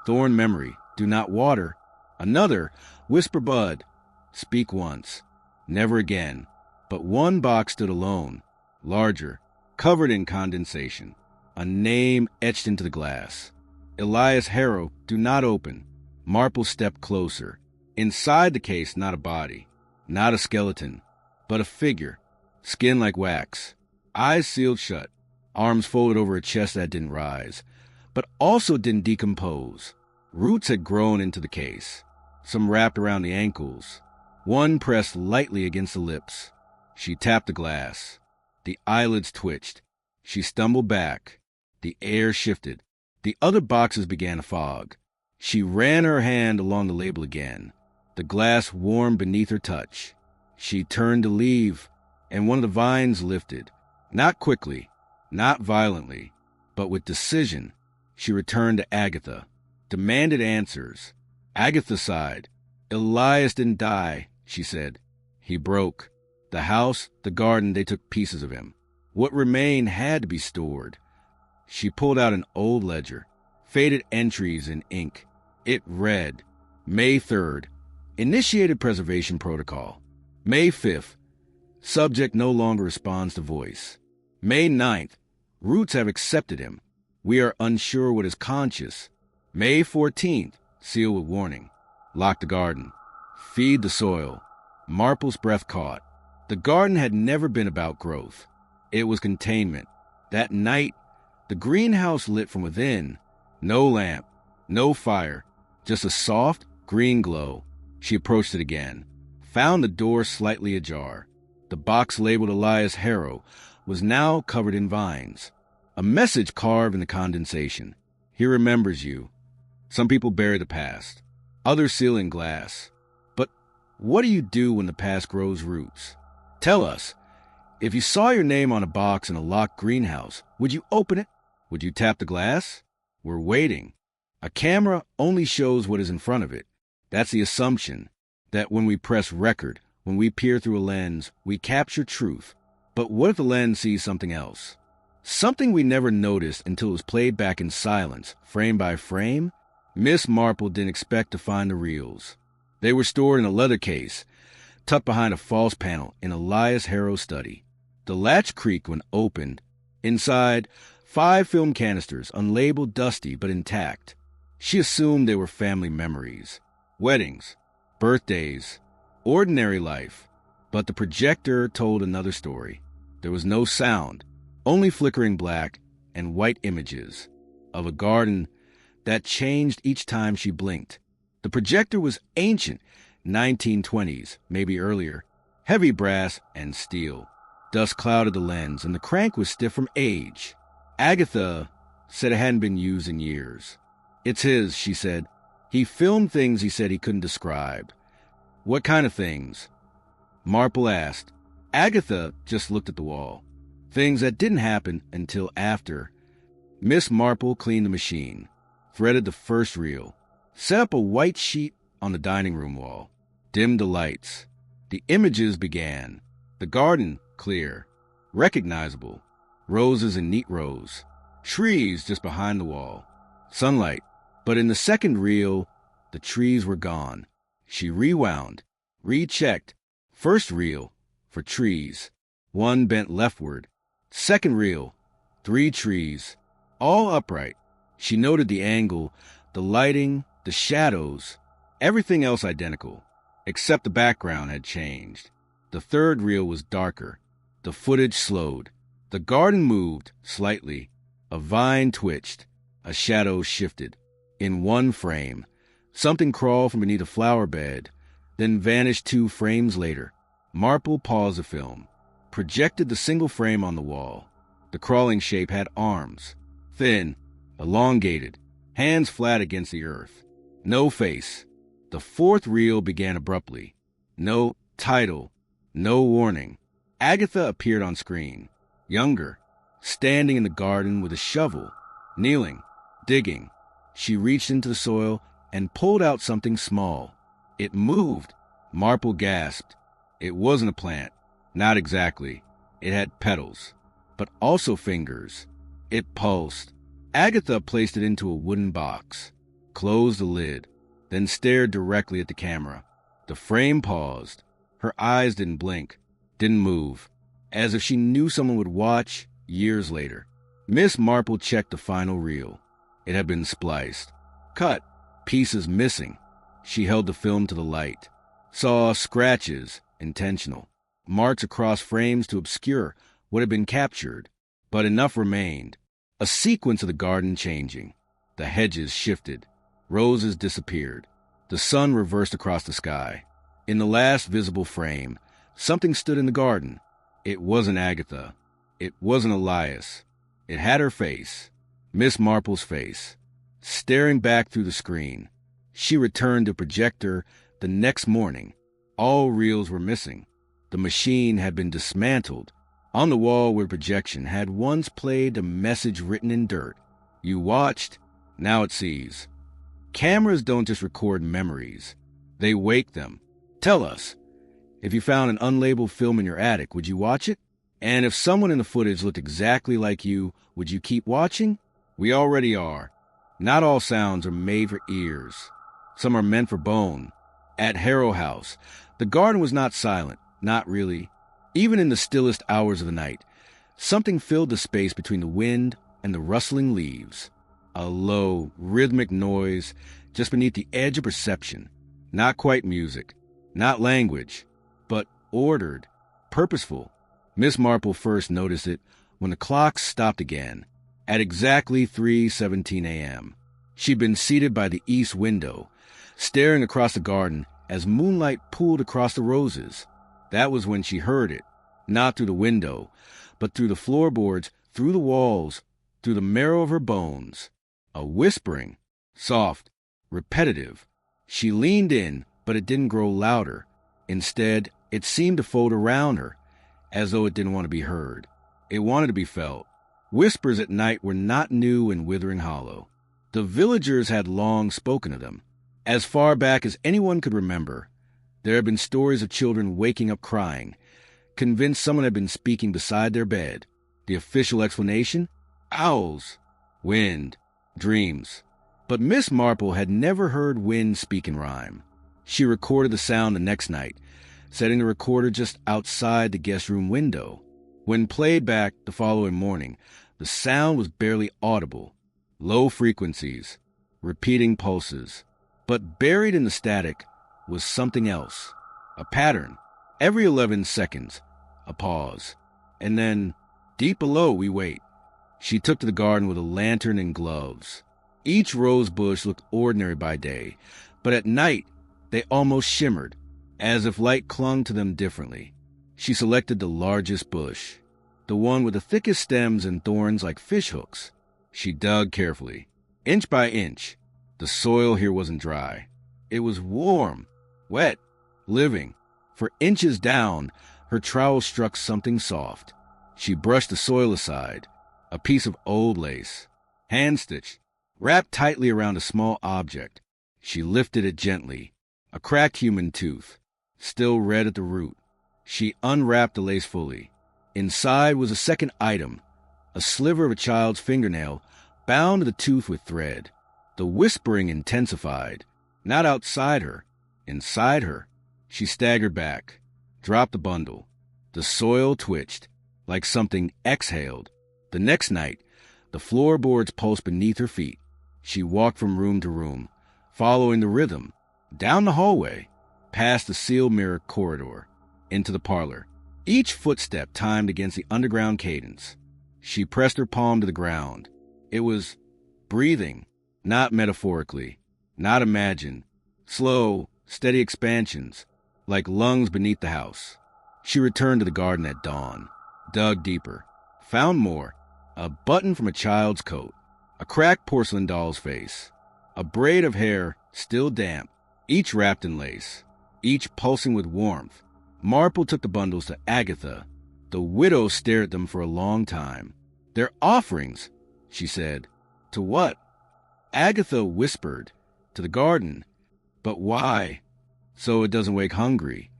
Speaker 1: Thorn Memory, Do Not Water. Another, Whisper Bud, Speak Once, Never Again. But one box stood alone, larger, covered in condensation, a name etched into the glass. Elias Harrow, Do Not Open. Marple stepped closer. Inside the case, not a body, not a skeleton, but a figure, skin like wax, eyes sealed shut, arms folded over a chest that didn't rise, but also didn't decompose. Roots had grown into the case, some wrapped around the ankles, one pressed lightly against the lips. She tapped the glass. The eyelids twitched. She stumbled back. The air shifted. The other boxes began to fog. She ran her hand along the label again. The glass warmed beneath her touch. She turned to leave, and one of the vines lifted. Not quickly, not violently, but with decision. She returned to Agatha, demanded answers. Agatha sighed. Elias didn't die, she said. He broke. The house, the garden, they took pieces of him. What remained had to be stored. She pulled out an old ledger, faded entries in ink. It read, May 3rd, Initiated Preservation Protocol. May 5th, Subject no longer responds to voice. May 9th, Roots have accepted him. We are unsure what is conscious. May 14th, Seal with warning. Lock the garden. Feed the soil. Marple's breath caught. The garden had never been about growth. It was containment. That night, the greenhouse lit from within. No lamp, no fire, just a soft, green glow. She approached it again, found the door slightly ajar. The box labeled Elias Harrow was now covered in vines. A message carved in the condensation. He remembers you. Some people bury the past. Others seal in glass. But what do you do when the past grows roots? Tell us. If you saw your name on a box in a locked greenhouse, would you open it? Would you tap the glass? We're waiting. A camera only shows what is in front of it. That's the assumption, that when we press record, When we peer through a lens, we capture truth. But what if the lens sees something else? Something we never noticed until it was played back in silence, frame by frame? Miss Marple didn't expect to find the reels. They were stored in a leather case, tucked behind a false panel in Elias Harrow's study. The latch creaked when opened. Inside, 5 film canisters, unlabeled, dusty, but intact. She assumed they were family memories. Weddings, birthdays, ordinary life. But the projector told another story. There was no sound, only flickering black and white images of a garden that changed each time she blinked. The projector was ancient, 1920s, maybe earlier, heavy brass and steel. Dust clouded the lens, and the crank was stiff from age. Agatha said it hadn't been used in years. "It's his," she said. "He filmed things he said he couldn't describe." "What kind of things?" Marple asked. Agatha just looked at the wall. Things that didn't happen until after. Miss Marple cleaned the machine, threaded the first reel, set up a white sheet on the dining room wall, dimmed the lights. The images began. The garden, clear, recognizable, roses in neat rows, trees just behind the wall, sunlight. But in the second reel, the trees were gone. She rewound, rechecked. First reel, for trees. 1 bent leftward. Second reel, 3 trees, all upright. She noted the angle, the lighting, the shadows, everything else identical, except the background had changed. The third reel was darker. The footage slowed. The garden moved slightly. A vine twitched. A shadow shifted. In one frame, something crawled from beneath a flower bed, then vanished 2 frames later. Marple paused the film, projected the single frame on the wall. The crawling shape had arms, thin, elongated, hands flat against the earth. No face. The fourth reel began abruptly. No title, no warning. Agatha appeared on screen, younger, standing in the garden with a shovel, kneeling, digging. She reached into the soil and pulled out something small. It moved. Marple gasped. It wasn't a plant. Not exactly. It had petals, but also fingers. It pulsed. Agatha placed it into a wooden box, closed the lid, then stared directly at the camera. The frame paused. Her eyes didn't blink, didn't move, as if she knew someone would watch years later. Miss Marple checked the final reel. It had been spliced, cut, pieces missing. She held the film to the light, saw scratches, intentional, marks across frames to obscure what had been captured, but enough remained. A sequence of the garden changing. The hedges shifted. Roses disappeared. The sun reversed across the sky. In the last visible frame, something stood in the garden. It wasn't Agatha. It wasn't Elias. It had her face, Miss Marple's face, staring back through the screen. She returned the projector the next morning. All reels were missing. The machine had been dismantled. On the wall where projection had once played a message written in dirt. You watched, now it sees. Cameras don't just record memories. They wake them. Tell us, if you found an unlabeled film in your attic, would you watch it? And if someone in the footage looked exactly like you, would you keep watching? We already are. Not all sounds are made for ears. Some are meant for bone. At Harrow House, the garden was not silent, not really. Even in the stillest hours of the night, something filled the space between the wind and the rustling leaves. A low, rhythmic noise just beneath the edge of perception. Not quite music, not language, but ordered, purposeful. Miss Marple first noticed it when the clock stopped again, at exactly 3:17 a.m. She'd been seated by the east window, staring across the garden as moonlight pooled across the roses. That was when she heard it, not through the window, but through the floorboards, through the walls, through the marrow of her bones. A whispering, soft, repetitive. She leaned in, but it didn't grow louder. Instead, it seemed to fold around her, as though it didn't want to be heard. It wanted to be felt. Whispers at night were not new in Withering Hollow. The villagers had long spoken of them. As far back as anyone could remember, There had been stories of children waking up crying, convinced someone had been speaking beside their bed. The official explanation? Owls, wind, dreams. But Miss Marple had never heard wind speak in rhyme. She recorded the sound the next night, setting the recorder just outside the guest room window. When played back the following morning, the sound was barely audible. Low frequencies, repeating pulses. But buried in the static was something else. A pattern. Every 11 seconds, a pause. And then, deep below, we wait. She took to the garden with a lantern and gloves. Each rose bush looked ordinary by day, but at night they almost shimmered, as if light clung to them differently. She selected the largest bush, the one with the thickest stems and thorns like fishhooks. She dug carefully, inch by inch. The soil here wasn't dry. It was warm, wet, living. For inches down, her trowel struck something soft. She brushed the soil aside. A piece of old lace, hand-stitched, wrapped tightly around a small object. She lifted it gently. A cracked human tooth, still red at the root. She unwrapped the lace fully. Inside was a second item, a sliver of a child's fingernail bound to the tooth with thread. The whispering intensified, not outside her, inside her. She staggered back, dropped the bundle. The soil twitched, like something exhaled. The next night, the floorboards pulsed beneath her feet. She walked from room to room, following the rhythm, down the hallway, past the sealed mirror corridor, into the parlor. Each footstep timed against the underground cadence. She pressed her palm to the ground. It was breathing, not metaphorically, not imagined. Slow, steady expansions, like lungs beneath the house. She returned to the garden at dawn, dug deeper, found more. A button from a child's coat, a cracked porcelain doll's face, a braid of hair still damp, each wrapped in lace, each pulsing with warmth. Marple took the bundles to Agatha. The widow stared at them for a long time. "They're offerings," she said. "To what?" Agatha whispered. "To the garden." "But why?" "So it doesn't wake hungry."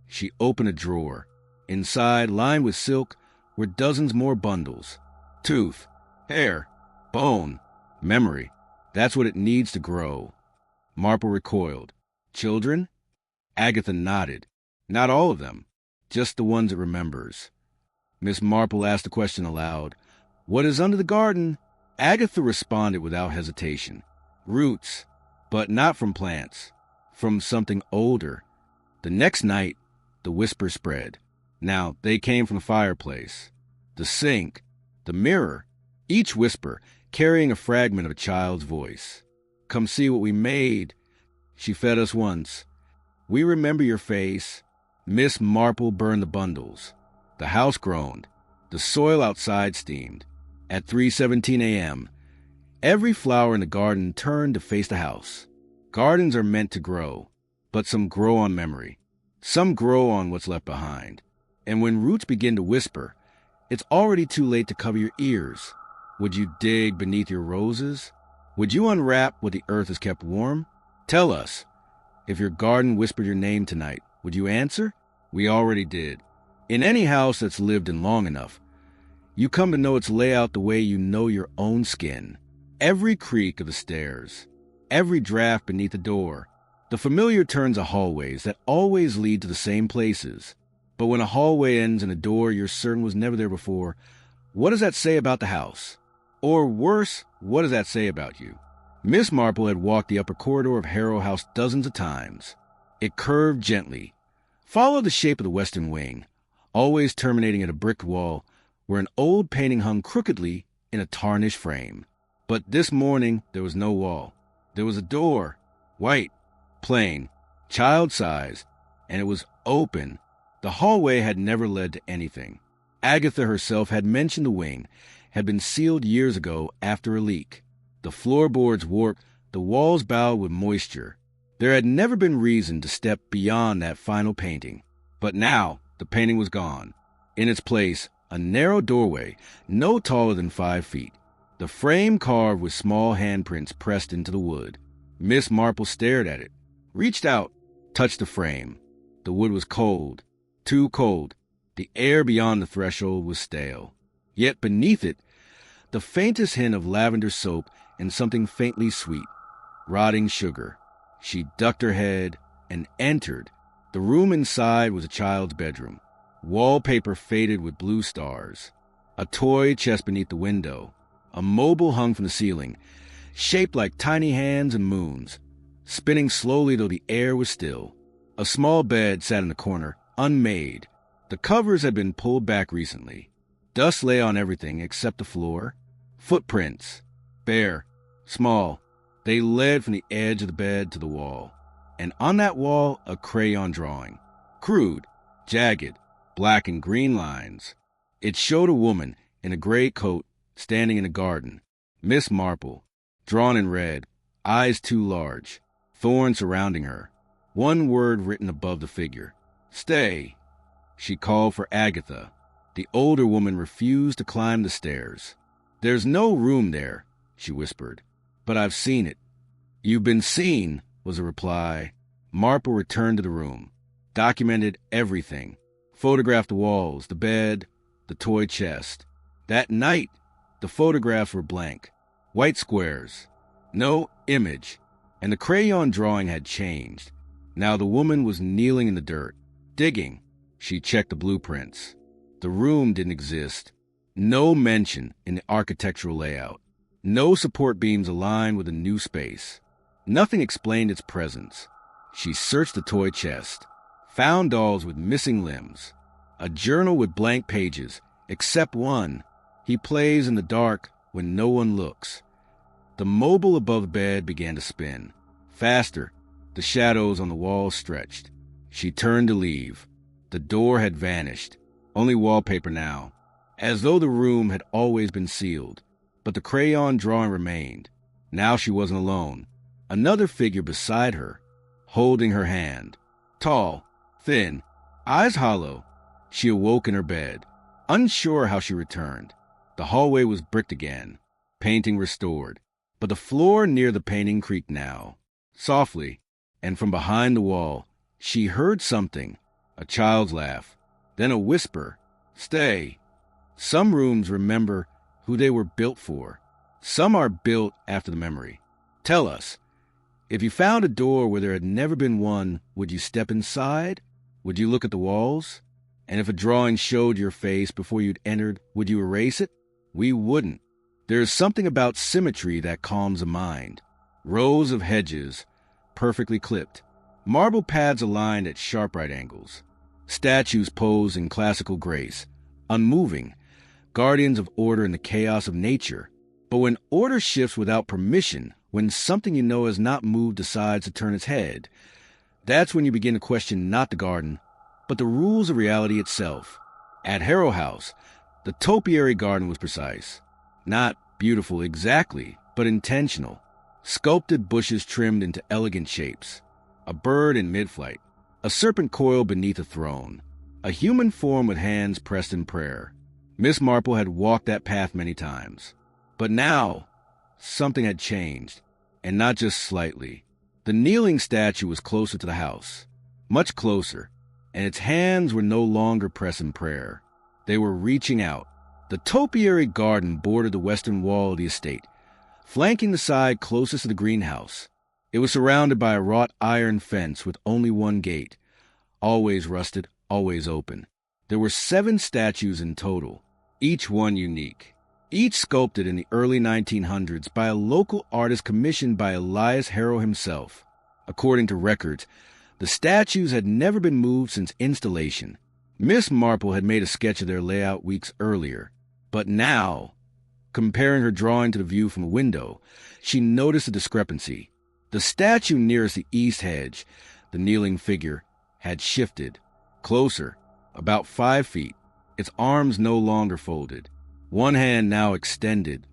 Speaker 1: She opened a drawer. Inside, lined with silk, were dozens more bundles. Tooth, hair, bone, memory. That's what it needs to grow. Marple recoiled. "Children?" Agatha nodded. "Not all of them, just the ones it remembers." Miss Marple asked the question aloud. "What is under the garden?" Agatha responded without hesitation. "Roots, but not from plants, from something older." The next night, the whisper spread. Now, they came from the fireplace, the sink, the mirror, each whisper carrying a fragment of a child's voice. "Come see what we made. She fed us once. We remember your face." Miss Marple burned the bundles. The house groaned. The soil outside steamed. At 3:17 a.m., every flower in the garden turned to face the house. Gardens are meant to grow, but some grow on memory. Some grow on what's left behind. And when roots begin to whisper, it's already too late to cover your ears. Would you dig beneath your roses? Would you unwrap what the earth has kept warm? Tell us. If your garden whispered your name tonight, would you answer? We already did. In any house that's lived in long enough, you come to know its layout the way you know your own skin. Every creak of the stairs, every draft beneath the door. The familiar turns of hallways that always lead to the same places. But when a hallway ends in a door you're certain was never there before, what does that say about the house? Or worse, what does that say about you? Miss Marple had walked the upper corridor of Harrow House dozens of times. It curved gently, followed the shape of the western wing, always terminating at a brick wall where an old painting hung crookedly in a tarnished frame. But this morning there was no wall. There was a door, white, plain, child-sized, and it was open. The hallway had never led to anything. Agatha herself had mentioned the wing had been sealed years ago after a leak. The floorboards warped, the walls bowed with moisture. There had never been reason to step beyond that final painting. But now the painting was gone. In its place, a narrow doorway, no taller than 5 feet. The frame carved with small handprints pressed into the wood. Miss Marple stared at it, reached out, touched the frame. The wood was cold, too cold. The air beyond the threshold was stale. Yet beneath it, the faintest hint of lavender soap and something faintly sweet, rotting sugar. She ducked her head and entered. The room inside was a child's bedroom. Wallpaper faded with blue stars. A toy chest beneath the window. A mobile hung from the ceiling, shaped like tiny hands and moons, spinning slowly though the air was still. A small bed sat in the corner, unmade. The covers had been pulled back recently. Dust lay on everything except the floor. Footprints, bare, small. They led from the edge of the bed to the wall. And on that wall, a crayon drawing. Crude, jagged, black and green lines. It showed a woman in a gray coat standing in a garden. Miss Marple, drawn in red, eyes too large, thorns surrounding her. One word written above the figure. Stay. She called for Agatha. The older woman refused to climb the stairs. There's no room there, she whispered. But I've seen it. You've been seen, was the reply. Marple returned to the room, documented everything, photographed the walls, the bed, the toy chest. That night, the photographs were blank, white squares, no image, and the crayon drawing had changed. Now the woman was kneeling in the dirt, digging. She checked the blueprints. The room didn't exist. No mention in the architectural layout. No support beams aligned with a new space. Nothing explained its presence. She searched the toy chest, found dolls with missing limbs, a journal with blank pages, except one. He plays in the dark when no one looks. The mobile above the bed began to spin. Faster, the shadows on the wall stretched. She turned to leave. The door had vanished, only wallpaper now, as though the room had always been sealed. But the crayon drawing remained. Now she wasn't alone. Another figure beside her, holding her hand. Tall, thin, eyes hollow. She awoke in her bed, unsure how she returned. The hallway was bricked again, painting restored. But the floor near the painting creaked now. Softly, and from behind the wall, she heard something. A child's laugh, then a whisper. Stay. Some rooms remember who they were built for. Some are built after the memory. Tell us, if you found a door where there had never been one, would you step inside? Would you look at the walls? And if a drawing showed your face before you'd entered, would you erase it? We wouldn't. There's something about symmetry that calms the mind. Rows of hedges, perfectly clipped. Marble paths aligned at sharp right angles. Statues posed in classical grace, unmoving, guardians of order in the chaos of nature. But when order shifts without permission, when something you know has not moved decides to turn its head, that's when you begin to question not the garden, but the rules of reality itself. At Harrow House, the topiary garden was precise. Not beautiful exactly, but intentional. Sculpted bushes trimmed into elegant shapes. A bird in mid-flight. A serpent coiled beneath a throne. A human form with hands pressed in prayer. Miss Marple had walked that path many times. But now, something had changed. And not just slightly. The kneeling statue was closer to the house. Much closer. And its hands were no longer pressed in prayer. They were reaching out. The topiary garden bordered the western wall of the estate, flanking the side closest to the greenhouse. It was surrounded by a wrought iron fence with only one gate, always rusted, always open. There were 7 statues in total, each one unique, each sculpted in the early 1900s by a local artist commissioned by Elias Harrow himself. According to records, the statues had never been moved since installation. Miss Marple had made a sketch of their layout weeks earlier, but now, comparing her drawing to the view from a window, she noticed a discrepancy. The statue nearest the east hedge, the kneeling figure, had shifted. Closer, about 5 feet, its arms no longer folded. One hand now extended,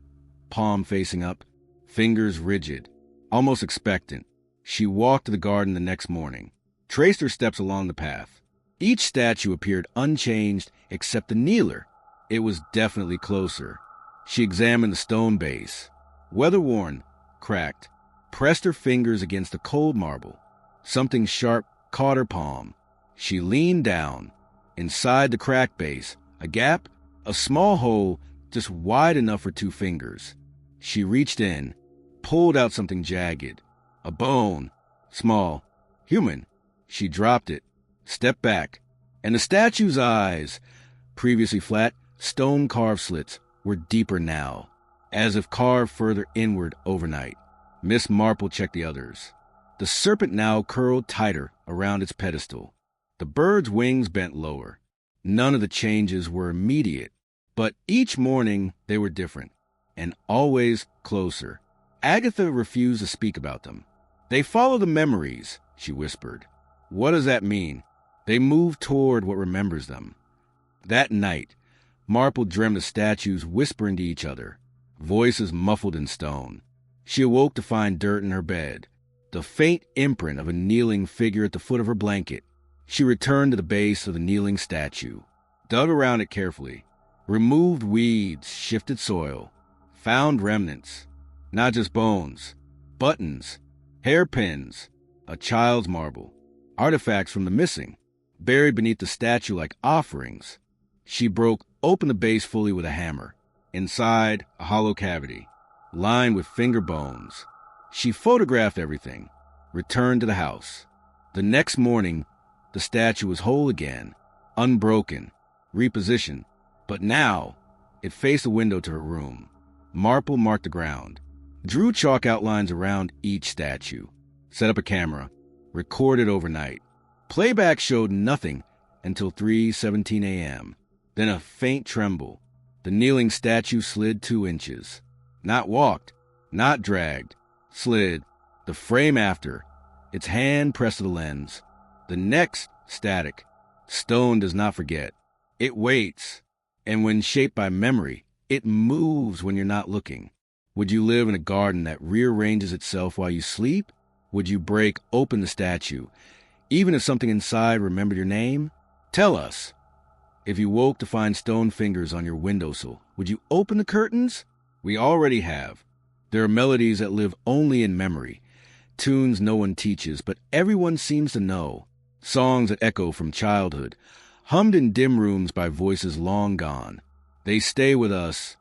Speaker 1: palm facing up, fingers rigid, almost expectant. She walked to the garden the next morning, traced her steps along the path. Each statue appeared unchanged except the kneeler. It was definitely closer. She examined the stone base. Weather-worn, cracked. Pressed her fingers against the cold marble. Something sharp caught her palm. She leaned down. Inside the crack base, a gap, a small hole just wide enough for 2 fingers. She reached in, pulled out something jagged. A bone. Small. Human. She dropped it, stepped back, and the statue's eyes, previously flat, stone-carved slits, were deeper now, as if carved further inward overnight. Miss Marple checked the others. The serpent now curled tighter around its pedestal. The bird's wings bent lower. None of the changes were immediate, but each morning they were different, and always closer. Agatha refused to speak about them. They follow the memories, she whispered. What does that mean? They move toward what remembers them. That night, Marple dreamed of statues whispering to each other, voices muffled in stone. She awoke to find dirt in her bed, the faint imprint of a kneeling figure at the foot of her blanket. She returned to the base of the kneeling statue, dug around it carefully, removed weeds, shifted soil, found remnants, not just bones, buttons, hairpins, a child's marble, artifacts from the missing, buried beneath the statue like offerings. She broke open the base fully with a hammer. Inside, a hollow cavity, lined with finger bones. She photographed everything, returned to the house. The next morning, the statue was whole again, unbroken, repositioned, but now it faced a window to her room. Marple marked the ground, drew chalk outlines around each statue, set up a camera, recorded overnight. Playback showed nothing until 3:17 a.m. Then a faint tremble. The kneeling statue slid 2 inches. Not walked, not dragged, slid. The frame after, its hand pressed to the lens. The next, static. Stone does not forget. It waits. And when shaped by memory, it moves when you're not looking. Would you live in a garden that rearranges itself while you sleep? Would you break open the statue, even if something inside remembered your name? Tell us. If you woke to find stone fingers on your windowsill, would you open the curtains? We already have. There are melodies that live only in memory, tunes no one teaches, but everyone seems to know, songs that echo from childhood, hummed in dim rooms by voices long gone. They stay with us,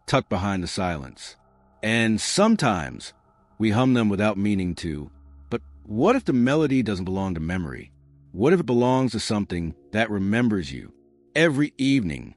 Speaker 1: tucked behind the silence. And sometimes we hum them without meaning to. But what if the melody doesn't belong to memory? What if it belongs to something that remembers you? Every evening,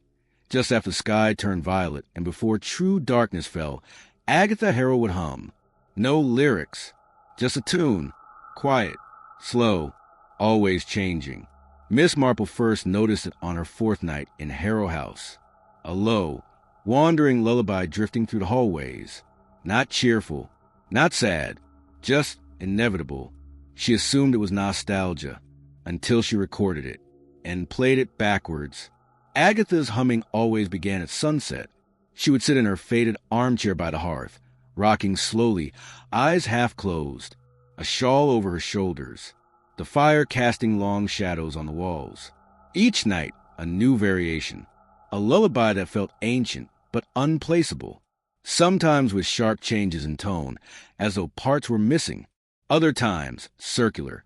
Speaker 1: just after the sky turned violet and before true darkness fell, Agatha Harrow would hum. No lyrics, just a tune, quiet, slow, always changing. Miss Marple first noticed it on her 4th night in Harrow House. A low, wandering lullaby drifting through the hallways. Not cheerful, not sad, just inevitable. She assumed it was nostalgia until she recorded it and played it backwards. Agatha's humming always began at sunset. She would sit in her faded armchair by the hearth, rocking slowly, eyes half closed, a shawl over her shoulders, the fire casting long shadows on the walls. Each night, a new variation, a lullaby that felt ancient but unplaceable, sometimes with sharp changes in tone, as though parts were missing, other times circular,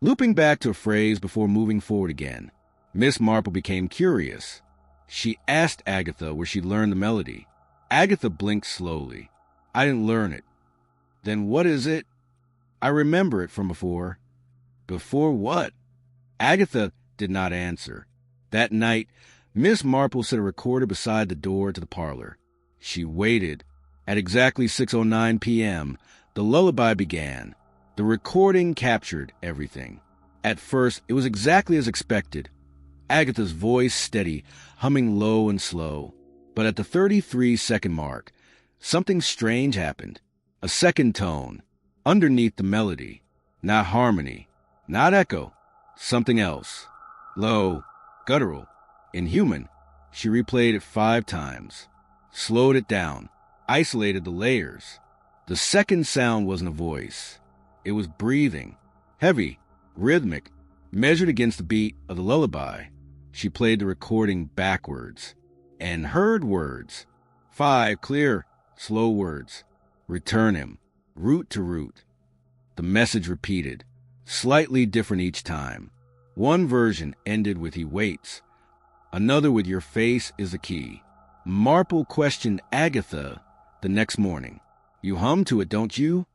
Speaker 1: looping back to a phrase before moving forward again. Miss Marple became curious. She asked Agatha where she learned the melody. Agatha blinked slowly. I didn't learn it. Then what is it? I remember it from before. Before what? Agatha did not answer. That night, Miss Marple set a recorder beside the door to the parlor. She waited. At exactly 6:09 p.m., the lullaby began. The recording captured everything. At first, it was exactly as expected. Agatha's voice steady, humming low and slow. But at the 33-second mark, something strange happened. A second tone, underneath the melody. Not harmony, not echo, something else. Low, guttural, inhuman. She replayed it 5 times, slowed it down, isolated the layers. The second sound wasn't a voice. It was breathing, heavy, rhythmic, measured against the beat of the lullaby. She played the recording backwards and heard words. 5 clear, slow words. Return him, root to root. The message repeated, slightly different each time. One version ended with "he waits," another with "your face is the key." Marple questioned Agatha the next morning. "You hum to it, don't you?"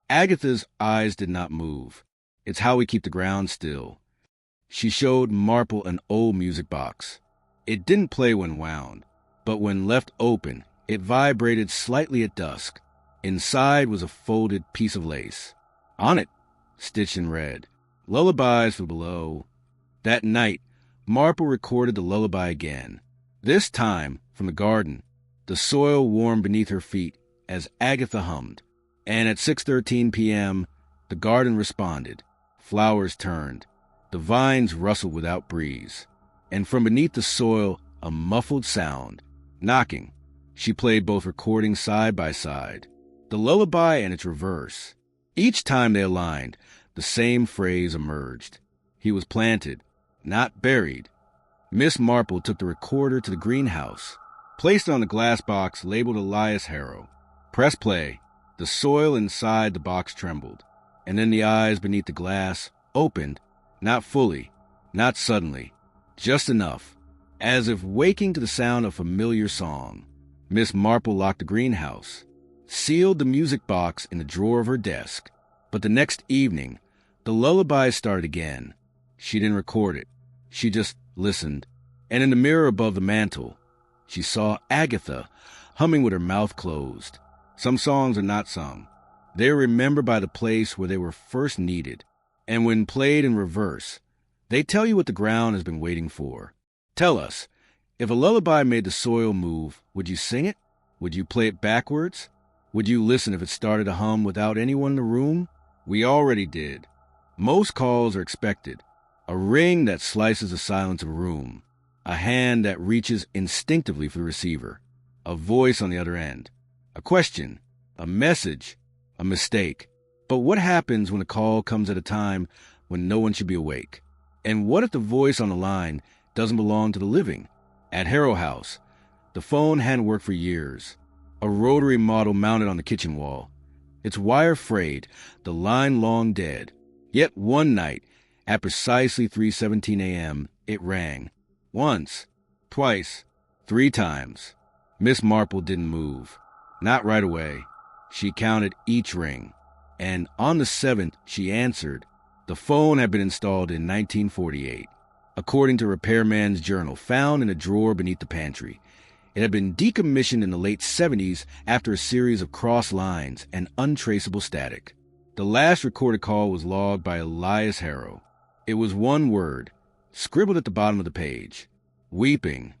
Speaker 1: Agatha's eyes did not move. "It's how we keep the ground still." She showed Marple an old music box. It didn't play when wound, but when left open, it vibrated slightly at dusk. Inside was a folded piece of lace. On it, stitched in red, "Lullabies for Below." That night, Marple recorded the lullaby again. This time, from the garden, the soil warmed beneath her feet as Agatha hummed. And at 6:13 p.m., the garden responded. Flowers turned. The vines rustled without breeze. And from beneath the soil, a muffled sound. Knocking. She played both recordings side by side. The lullaby and its reverse. Each time they aligned, the same phrase emerged. He was planted, not buried. Miss Marple took the recorder to the greenhouse, placed it on the glass box labeled Elias Harrow. Press play. The soil inside the box trembled, and then the eyes beneath the glass opened, not fully, not suddenly, just enough, as if waking to the sound of familiar song. Miss Marple locked the greenhouse, sealed the music box in the drawer of her desk. But the next evening, the lullaby started again. She didn't record it. She just listened. And in the mirror above the mantel, she saw Agatha humming with her mouth closed. Some songs are not sung. They are remembered by the place where they were first needed. And when played in reverse, they tell you what the ground has been waiting for. Tell us, if a lullaby made the soil move, would you sing it? Would you play it backwards? Would you listen if it started to hum without anyone in the room? We already did. Most calls are expected. A ring that slices the silence of a room. A hand that reaches instinctively for the receiver. A voice on the other end. A question. A message. A mistake. But what happens when a call comes at a time when no one should be awake? And what if the voice on the line doesn't belong to the living? At Harrow House, the phone hadn't worked for years. A rotary model mounted on the kitchen wall. Its wire frayed, the line long dead. Yet one night, at precisely 3:17 a.m., it rang. Once, twice, 3 times. Miss Marple didn't move. Not right away. She counted each ring. And on the 7th, she answered. The phone had been installed in 1948, according to Repairman's Journal, found in a drawer beneath the pantry. It had been decommissioned in the late 70s after a series of cross lines and untraceable static. The last recorded call was logged by Elias Harrow. It was one word, scribbled at the bottom of the page. Weeping.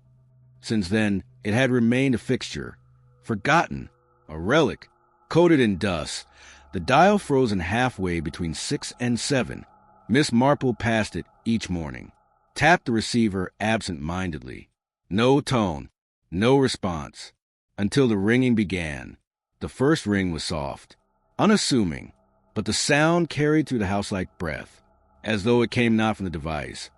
Speaker 1: Since then, it had remained a fixture. Forgotten. A relic. Coated in dust. The dial frozen halfway between 6 and 7. Miss Marple passed it each morning. Tapped the receiver absent-mindedly. No tone. No response. Until the ringing began. The first ring was soft. Unassuming. But the sound carried through the house like breath. As though it came not from the device,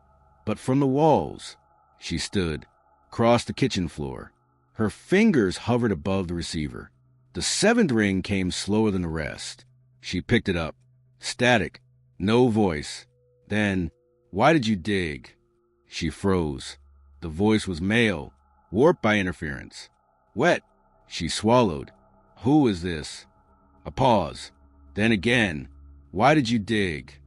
Speaker 1: but from the walls. She stood. Crossed the kitchen floor. Her fingers hovered above the receiver. The 7th ring came slower than the rest. She picked it up. Static. No voice. Then, "Why did you dig?" She froze. The voice was male, warped by interference. "Wet." She swallowed. "Who is this?" A pause. Then again. "Why did you dig?"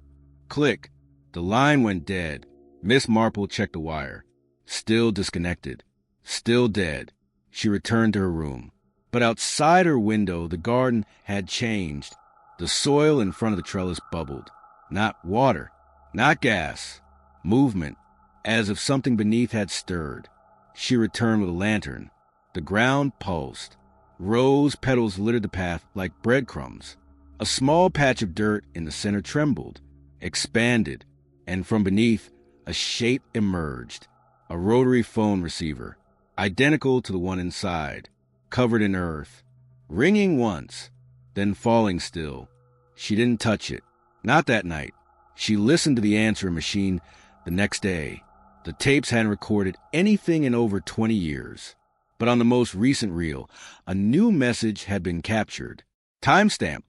Speaker 1: Click. The line went dead. Miss Marple checked the wire. Still disconnected. Still dead. She returned to her room. But outside her window, the garden had changed. The soil in front of the trellis bubbled. Not water. Not gas. Movement. As if something beneath had stirred. She returned with a lantern. The ground pulsed. Rose petals littered the path like breadcrumbs. A small patch of dirt in the center trembled, expanded, and from beneath, a shape emerged. A rotary phone receiver, identical to the one inside, covered in earth, ringing once, then falling still. She didn't touch it. Not that night. She listened to the answering machine the next day. The tapes hadn't recorded anything in over 20 years. But on the most recent reel, a new message had been captured. Timestamp,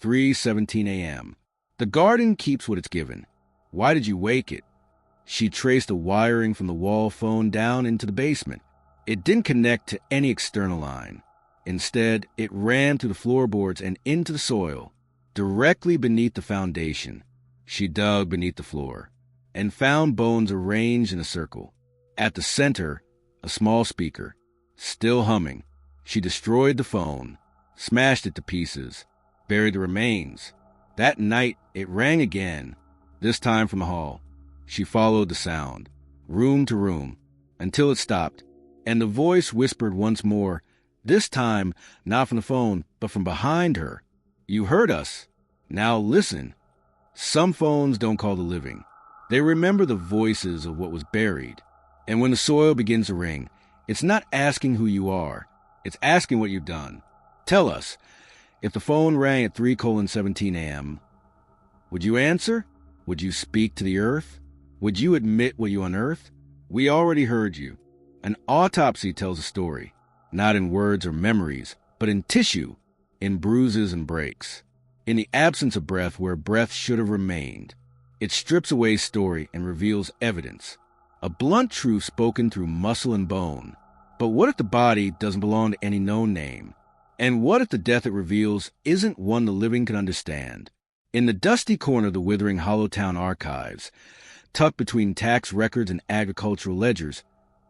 Speaker 1: 3:17 a.m. The garden keeps what it's given. Why did you wake it? She traced the wiring from the wall phone down into the basement. It didn't connect to any external line. Instead, it ran through the floorboards and into the soil, directly beneath the foundation. She dug beneath the floor and found bones arranged in a circle. At the center, a small speaker, still humming. She destroyed the phone, smashed it to pieces, buried the remains. That night, it rang again, this time from the hall. She followed the sound, room to room, until it stopped, and the voice whispered once more, this time not from the phone, but from behind her. You heard us. Now listen. Some phones don't call the living. They remember the voices of what was buried. And when the soil begins to ring, it's not asking who you are. It's asking what you've done. Tell us, if the phone rang at 3:17 a.m., would you answer? Would you speak to the earth? Would you admit what you unearthed? We already heard you. An autopsy tells a story, not in words or memories, but in tissue, in bruises and breaks, in the absence of breath where breath should have remained. It strips away story and reveals evidence, a blunt truth spoken through muscle and bone. But what if the body doesn't belong to any known name? And what if the death it reveals isn't one the living can understand? In the dusty corner of the withering Hollowtown archives, tucked between tax records and agricultural ledgers,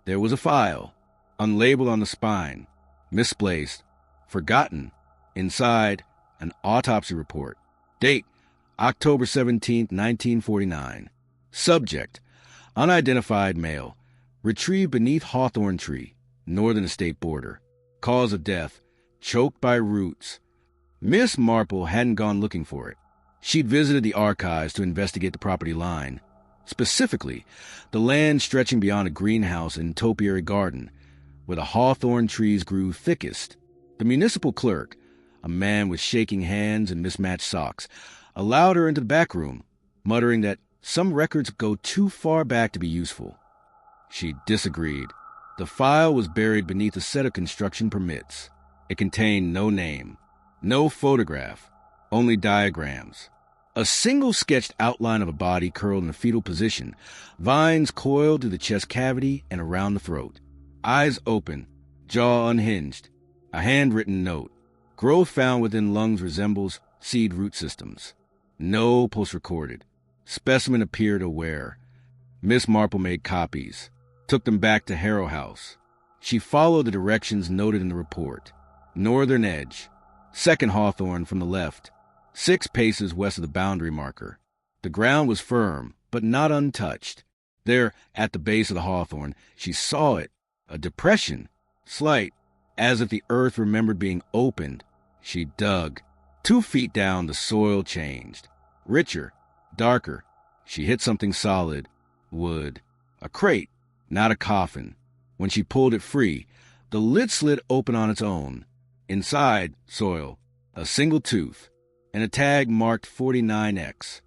Speaker 1: there was a file, unlabeled on the spine, misplaced, forgotten. Inside, an autopsy report. Date, October 17, 1949. Subject, unidentified male, retrieved beneath hawthorn tree, northern estate border. Cause of death, choked by roots. Miss Marple hadn't gone looking for it. She'd visited the archives to investigate the property line, specifically the land stretching beyond a greenhouse and topiary garden, where the hawthorn trees grew thickest. The municipal clerk, a man with shaking hands and mismatched socks, allowed her into the back room, muttering that some records go too far back to be useful. She disagreed. The file was buried beneath a set of construction permits. It contained no name, no photograph, only diagrams. A single sketched outline of a body curled in a fetal position, vines coiled through the chest cavity and around the throat. Eyes open, jaw unhinged. A handwritten note. Growth found within lungs resembles seed root systems. No pulse recorded. Specimen appeared aware. Miss Marple made copies, took them back to Harrow House. She followed the directions noted in the report. Northern edge, second hawthorn from the left, 6 paces west of the boundary marker. The ground was firm, but not untouched. There, at the base of the hawthorn, she saw it, a depression, slight, as if the earth remembered being opened. She dug. 2 feet down, the soil changed. Richer, darker. She hit something solid, wood. A crate, not a coffin. When she pulled it free, the lid slid open on its own. Inside, soil, a single tooth, and a tag marked 49X.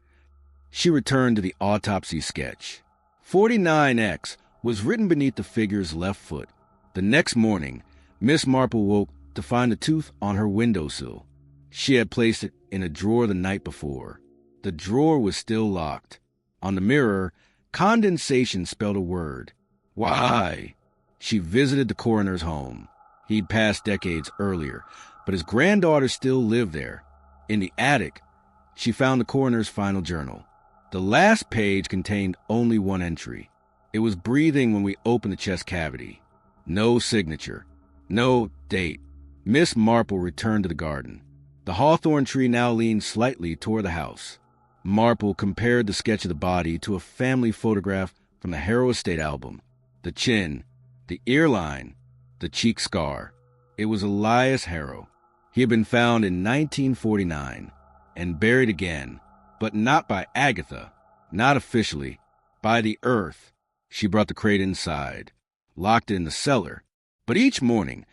Speaker 1: She returned to the autopsy sketch. 49X was written beneath the figure's left foot. The next morning, Miss Marple woke to find the tooth on her windowsill. She had placed it in a drawer the night before. The drawer was still locked. On the mirror, condensation spelled a word. Why? She visited the coroner's home. He'd passed decades earlier, but his granddaughter still lived there. In the attic, she found the coroner's final journal. The last page contained only one entry. It was breathing when we opened the chest cavity. No signature. No date. Miss Marple returned to the garden. The hawthorn tree now leaned slightly toward the house. Marple compared the sketch of the body to a family photograph from the Harrow Estate album. The chin, the ear line, the cheek scar. It was Elias Harrow. He had been found in 1949 and buried again, but not by Agatha, not officially, by the earth. She brought the crate inside, locked it in the cellar. But each morning,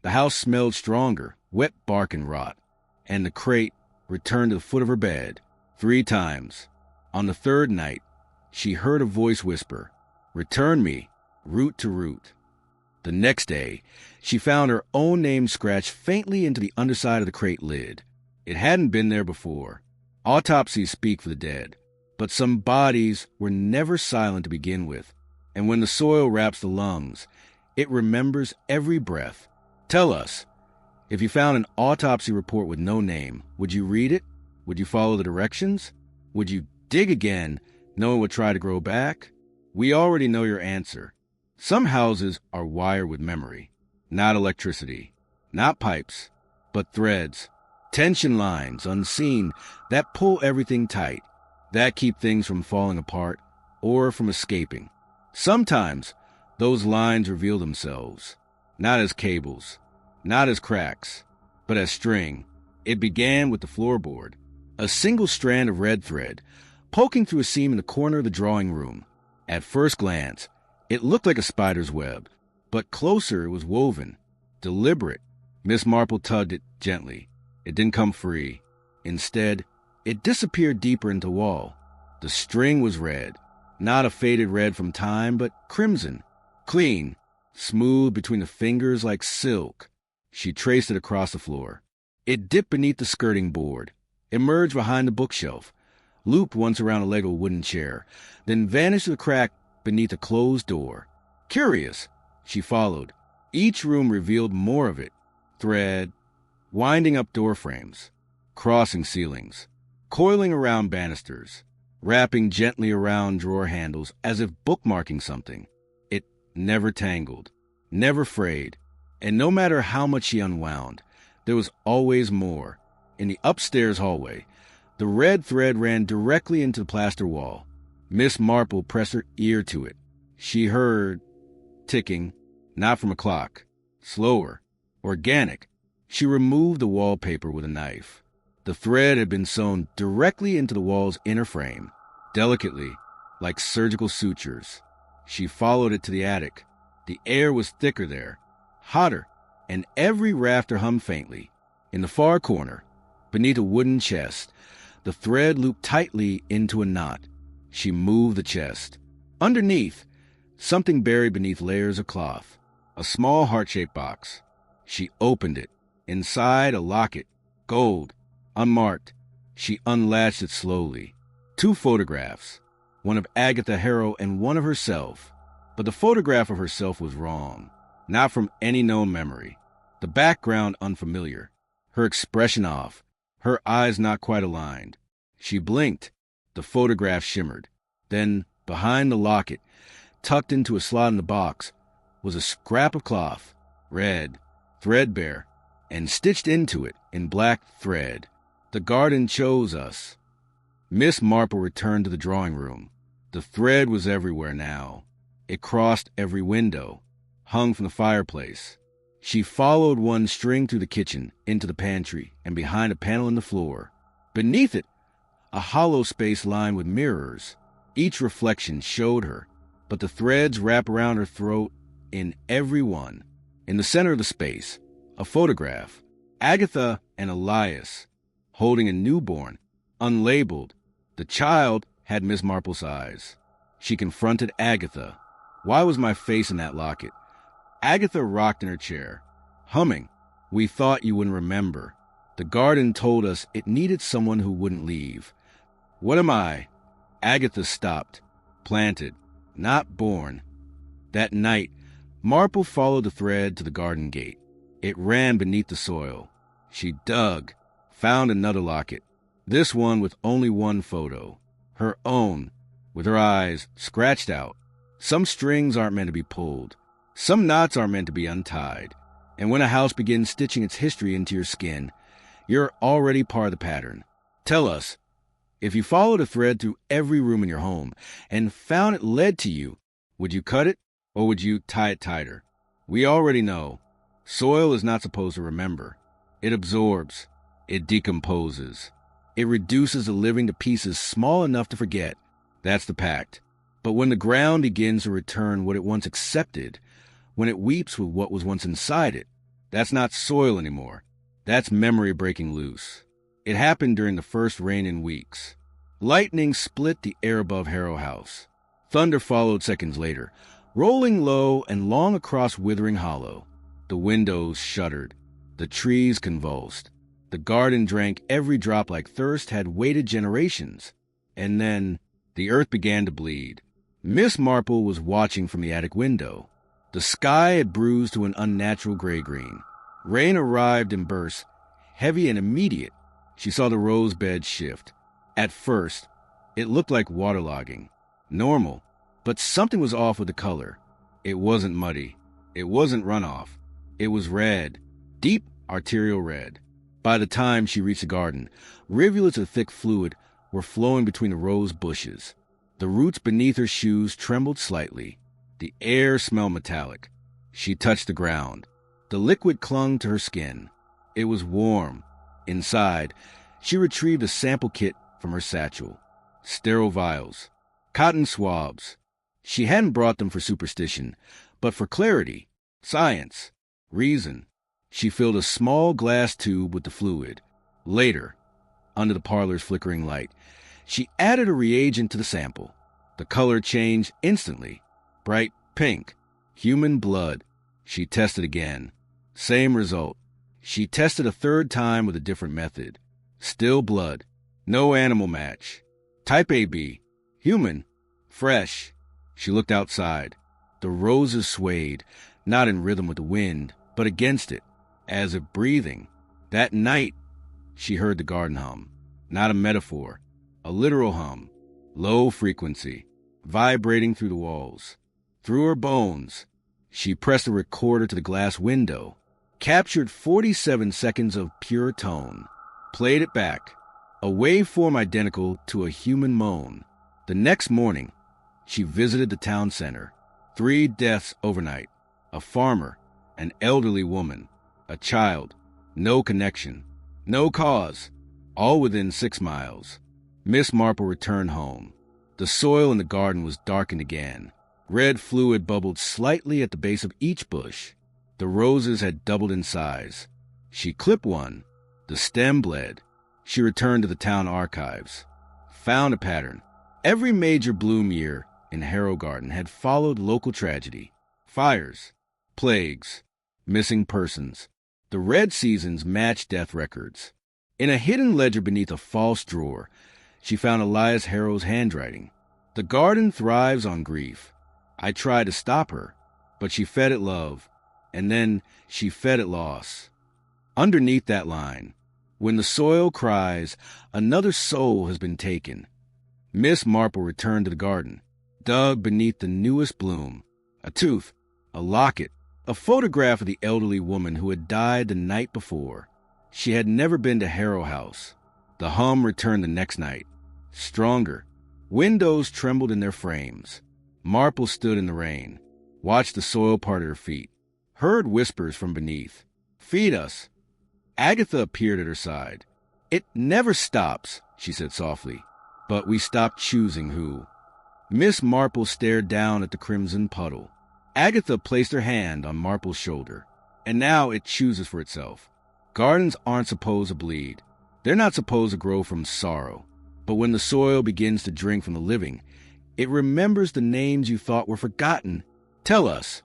Speaker 1: the house smelled stronger, wet bark and rot, and the crate returned to the foot of her bed 3 times. On the 3rd night, she heard a voice whisper, "Return me, root to root." The next day, she found her own name scratched faintly into the underside of the crate lid. It hadn't been there before. Autopsies speak for the dead. But some bodies were never silent to begin with, and when the soil wraps the lungs, it remembers every breath. Tell us, if you found an autopsy report with no name, would you read it? Would you follow the directions? Would you dig again, knowing it would try to grow back? We already know your answer. Some houses are wired with memory, not electricity, not pipes, but threads, tension lines unseen that pull everything tight, that keep things from falling apart or from escaping. Sometimes those lines reveal themselves, not as cables, not as cracks, but as string. It began with the floorboard, a single strand of red thread poking through a seam in the corner of the drawing room. At first glance, it looked like a spider's web, but closer it was woven, deliberate. Miss Marple tugged it gently. It didn't come free. Instead, it disappeared deeper into the wall. The string was red, not a faded red from time, but crimson, clean, smooth between the fingers like silk. She traced it across the floor. It dipped beneath the skirting board, emerged behind the bookshelf, looped once around the leg of a wooden chair, then vanished through the crack beneath a closed door. Curious, she followed. Each room revealed more of it. Thread, winding up door frames, crossing ceilings, coiling around banisters, wrapping gently around drawer handles as if bookmarking something. It never tangled, never frayed, and no matter how much she unwound, there was always more. In the upstairs hallway, the red thread ran directly into the plaster wall. Miss Marple pressed her ear to it. She heard ticking, not from a clock, slower, organic. She removed the wallpaper with a knife. The thread had been sewn directly into the wall's inner frame, delicately, like surgical sutures. She followed it to the attic. The air was thicker there, hotter, and every rafter hummed faintly. In the far corner, beneath a wooden chest, the thread looped tightly into a knot. She moved the chest. Underneath, something buried beneath layers of cloth, a small heart-shaped box. She opened it. Inside, a locket, gold, unmarked. She unlatched it slowly. 2 photographs, one of Agatha Harrow and one of herself. But the photograph of herself was wrong, not from any known memory. The background unfamiliar, her expression off, her eyes not quite aligned. She blinked. The photograph shimmered. Then, behind the locket, tucked into a slot in the box, was a scrap of cloth, red, threadbare, and stitched into it in black thread. The garden chose us. Miss Marple returned to the drawing room. The thread was everywhere now. It crossed every window, hung from the fireplace. She followed one string through the kitchen, into the pantry, and behind a panel in the floor. Beneath it, a hollow space lined with mirrors. Each reflection showed her, but the threads wrap around her throat in every one. In the center of the space, a photograph. Agatha and Elias, holding a newborn, unlabeled. The child had Miss Marple's eyes. She confronted Agatha. Why was my face in that locket? Agatha rocked in her chair, humming. We thought you wouldn't remember. The garden told us it needed someone who wouldn't leave. What am I? Agatha stopped, planted, not born. That night, Marple followed the thread to the garden gate. It ran beneath the soil. She dug, found another locket, this one with only one photo, her own, with her eyes scratched out. Some strings aren't meant to be pulled. Some knots aren't meant to be untied. And when a house begins stitching its history into your skin, you're already part of the pattern. Tell us, if you followed a thread through every room in your home and found it led to you, would you cut it or would you tie it tighter? We already know. Soil is not supposed to remember. It absorbs. It decomposes. It reduces the living to pieces small enough to forget. That's the pact. But when the ground begins to return what it once accepted, when it weeps with what was once inside it, that's not soil anymore. That's memory breaking loose. It happened during the first rain in weeks. Lightning split the air above Harrow House. Thunder followed seconds later, rolling low and long across Withering Hollow. The windows shuddered. The trees convulsed. The garden drank every drop like thirst had waited generations. And then The earth began to bleed. Miss Marple was watching from the attic window. The sky had bruised to an unnatural gray-green. Rain arrived in bursts, heavy and immediate. She saw the rose bed shift. At first, it looked like waterlogging. Normal, but something was off with the color. It wasn't muddy. It wasn't runoff. It was red, deep arterial red. By the time she reached the garden, rivulets of thick fluid were flowing between the rose bushes. The roots beneath her shoes trembled slightly. The air smelled metallic. She touched the ground. The liquid clung to her skin. It was warm. Inside, she retrieved a sample kit from her satchel. Sterile vials. Cotton swabs. She hadn't brought them for superstition, but for clarity, science, reason. She filled a small glass tube with the fluid. Later, under the parlor's flickering light, she added a reagent to the sample. The color changed instantly. Bright pink. Human blood. She tested again. Same result. She tested a third time with a different method. Still blood. No animal match. Type AB. Human. Fresh. She looked outside. The roses swayed, not in rhythm with the wind, but against it, as if breathing. That night, she heard the garden hum. Not a metaphor. A literal hum. Low frequency. Vibrating through the walls. Through her bones. She pressed the recorder to the glass window. Captured 47 seconds of pure tone. Played it back. A waveform identical to a human moan. The next morning, she visited the town center. 3 deaths overnight. A farmer, an elderly woman, a child. No connection. No cause. All within 6 miles. Miss Marple returned home. The soil in the garden was darkened again. Red fluid bubbled slightly at the base of each bush. The roses had doubled in size. She clipped one. The stem bled. She returned to the town archives. Found a pattern. Every major bloom year in Harrow Garden had followed local tragedy. Fires. Plagues. Missing persons. The red seasons matched death records. In a hidden ledger beneath a false drawer, she found Elias Harrow's handwriting. The garden thrives on grief. I tried to stop her, but she fed it love, and then she fed it loss. Underneath that line, when the soil cries, another soul has been taken. Miss Marple returned to the garden, dug beneath the newest bloom. A tooth, a locket, a photograph of the elderly woman who had died the night before. She had never been to Harrow House. The hum returned the next night. Stronger. Windows trembled in their frames. Marple stood in the rain, watched the soil part at her feet, heard whispers from beneath. Feed us. Agatha appeared at her side. It never stops, she said softly, but we stopped choosing who. Miss Marple stared down at the crimson puddle. Agatha placed her hand on Marple's shoulder, and now it chooses for itself. Gardens aren't supposed to bleed. They're not supposed to grow from sorrow. But when the soil begins to drink from the living, it remembers the names you thought were forgotten. Tell us,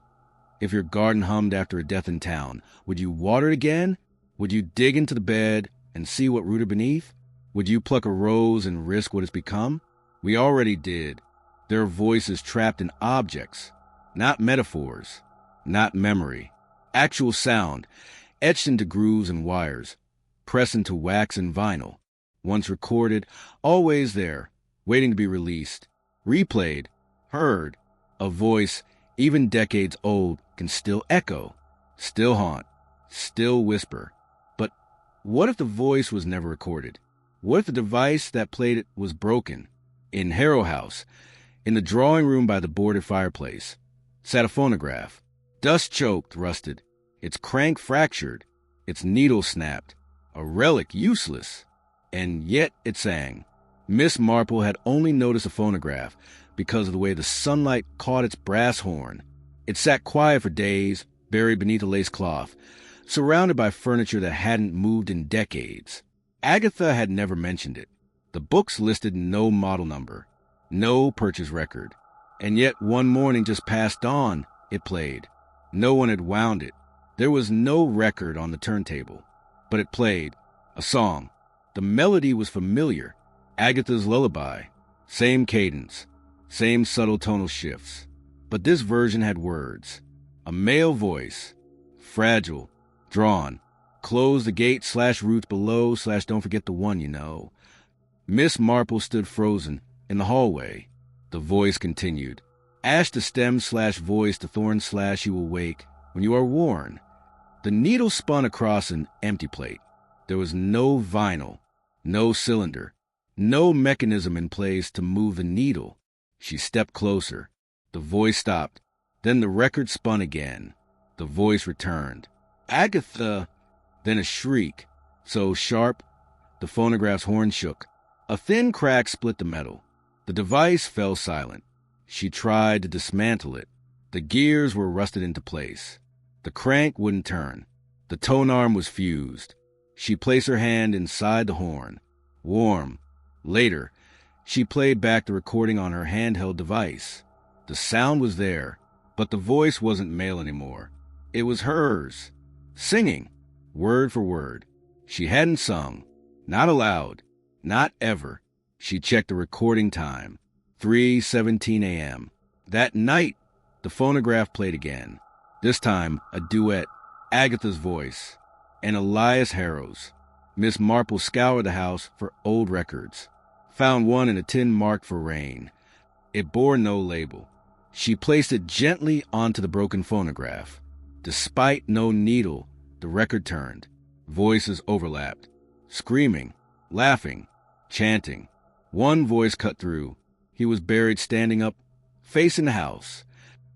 Speaker 1: if your garden hummed after a death in town, would you water it again? Would you dig into the bed and see what rooted beneath? Would you pluck a rose and risk what it's become? We already did. There are voices trapped in objects, not metaphors, not memory. Actual sound, etched into grooves and wires, pressed into wax and vinyl. Once recorded, always there, waiting to be released, replayed, heard. A voice, even decades old, can still echo, still haunt, still whisper. But what if the voice was never recorded? What if the device that played it was broken? In Harrow House, in the drawing room by the boarded fireplace, sat a phonograph, dust-choked, rusted, its crank fractured, its needle snapped, a relic useless. And yet it sang. Miss Marple had only noticed a phonograph because of the way the sunlight caught its brass horn. It sat quiet for days, buried beneath a lace cloth, surrounded by furniture that hadn't moved in decades. Agatha had never mentioned it. The books listed no model number, no purchase record. And yet one morning just past dawn, it played. No one had wound it. There was no record on the turntable. But it played. A song. The melody was familiar. Agatha's lullaby. Same cadence, same subtle tonal shifts. But this version had words. A male voice. Fragile. Drawn. Close the gate/roots below/don't forget the one you know. Miss Marple stood frozen in the hallway. The voice continued. Ash the stem/voice to thorn/you will wake when you are worn. The needle spun across an empty plate. There was no vinyl, no cylinder, no mechanism in place to move the needle. She stepped closer. The voice stopped. Then the record spun again. The voice returned. Agatha! Then a shriek, so sharp, the phonograph's horn shook. A thin crack split the metal. The device fell silent. She tried to dismantle it. The gears were rusted into place. The crank wouldn't turn. The tone arm was fused. She placed her hand inside the horn. Warm. Later, she played back the recording on her handheld device. The sound was there, but the voice wasn't male anymore. It was hers. Singing, word for word. She hadn't sung. Not aloud. Not ever. She checked the recording time. 3:17 a.m. That night, the phonograph played again. This time, a duet. Agatha's voice. And Elias Harrow's. Miss Marple scoured the house for old records. Found one in a tin marked for rain. It bore no label. She placed it gently onto the broken phonograph. Despite no needle, the record turned. Voices overlapped. Screaming, laughing, chanting. One voice cut through. He was buried standing up, facing the house.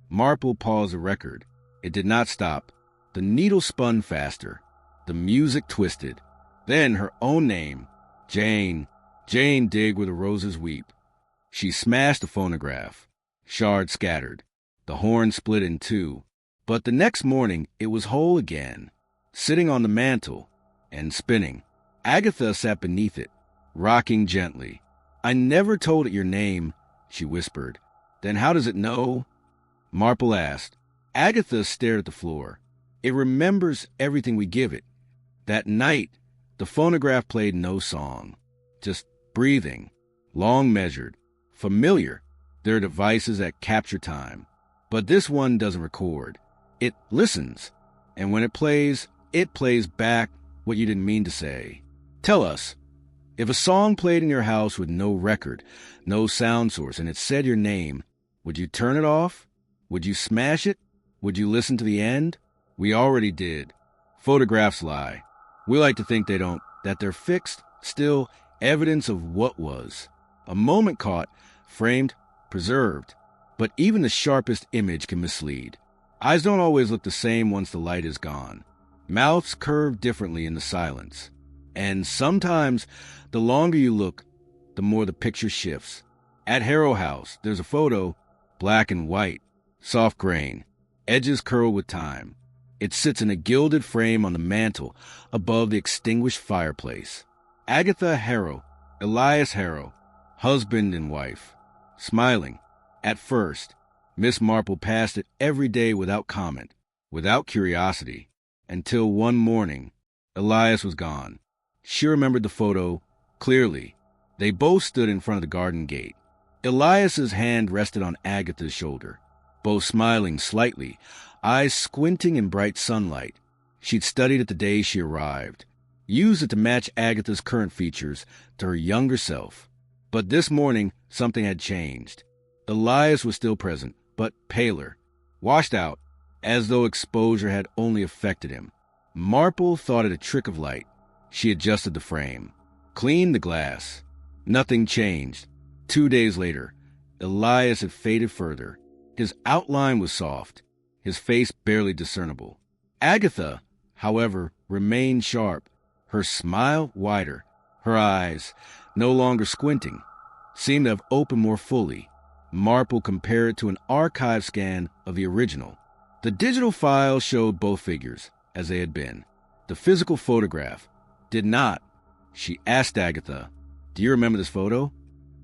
Speaker 1: Marple paused the record. It did not stop. The needle spun faster. The music twisted. Then her own name, Jane. Jane dig where the roses weep. She smashed the phonograph. Shards scattered. The horn split in two. But the next morning, it was whole again, sitting on the mantel and spinning. Agatha sat beneath it, rocking gently. I never told it your name, she whispered. Then how does it know? Marple asked. Agatha stared at the floor. It remembers everything we give it. That night, the phonograph played no song, just breathing, long measured, familiar. There are devices that capture time, but this one doesn't record. It listens, and when it plays back what you didn't mean to say. Tell us, if a song played in your house with no record, no sound source, and it said your name, would you turn it off? Would you smash it? Would you listen to the end? We already did. Photographs lie. We like to think they don't, that they're fixed, still evidence of what was. A moment caught, framed, preserved. But even the sharpest image can mislead. Eyes don't always look the same once the light is gone. Mouths curve differently in the silence. And sometimes, the longer you look, the more the picture shifts. At Harrow House, there's a photo, black and white, soft grain, edges curled with time. It sits in a gilded frame on the mantel above the extinguished fireplace. Agatha Harrow, Elias Harrow, husband and wife, smiling. At first, Miss Marple passed it every day without comment, without curiosity, until one morning, Elias was gone. She remembered the photo clearly. They both stood in front of the garden gate. Elias's hand rested on Agatha's shoulder, both smiling slightly, eyes squinting in bright sunlight. She'd studied it the day she arrived, used it to match Agatha's current features to her younger self. But this morning, something had changed. Elias was still present, but paler, washed out, as though exposure had only affected him. Marple thought it a trick of light. She adjusted the frame, cleaned the glass. Nothing changed. 2 days later, Elias had faded further. His outline was soft, his face barely discernible. Agatha, however, remained sharp, her smile wider. Her eyes, no longer squinting, seemed to have opened more fully. Marple compared it to an archive scan of the original. The digital file showed both figures, as they had been. The physical photograph did not. She asked Agatha, "Do you remember this photo?"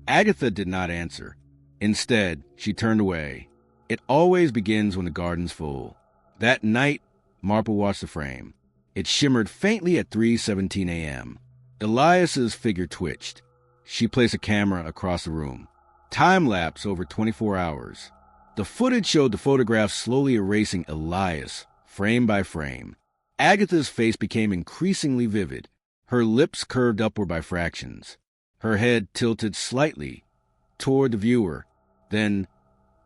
Speaker 1: Agatha did not answer. Instead, she turned away. It always begins when the garden's full. That night, Marple watched the frame. It shimmered faintly at 3:17 a.m. Elias's figure twitched. She placed a camera across the room. Time lapse over 24 hours. The footage showed the photograph slowly erasing Elias, frame by frame. Agatha's face became increasingly vivid. Her lips curved upward by fractions. Her head tilted slightly toward the viewer. Then,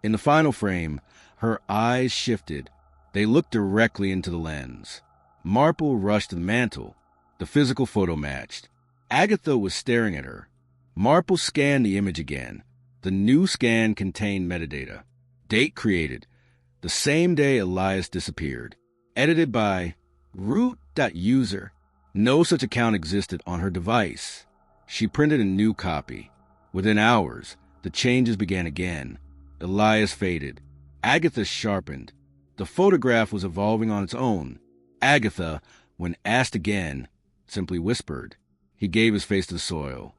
Speaker 1: in the final frame, her eyes shifted. They looked directly into the lens. Marple rushed to the mantel. The physical photo matched. Agatha was staring at her. Marple scanned the image again. The new scan contained metadata. Date created. The same day Elias disappeared. Edited by root.user. No such account existed on her device. She printed a new copy. Within hours, the changes began again. Elias faded. Agatha sharpened. The photograph was evolving on its own. Agatha, when asked again, simply whispered. He gave his face to the soil.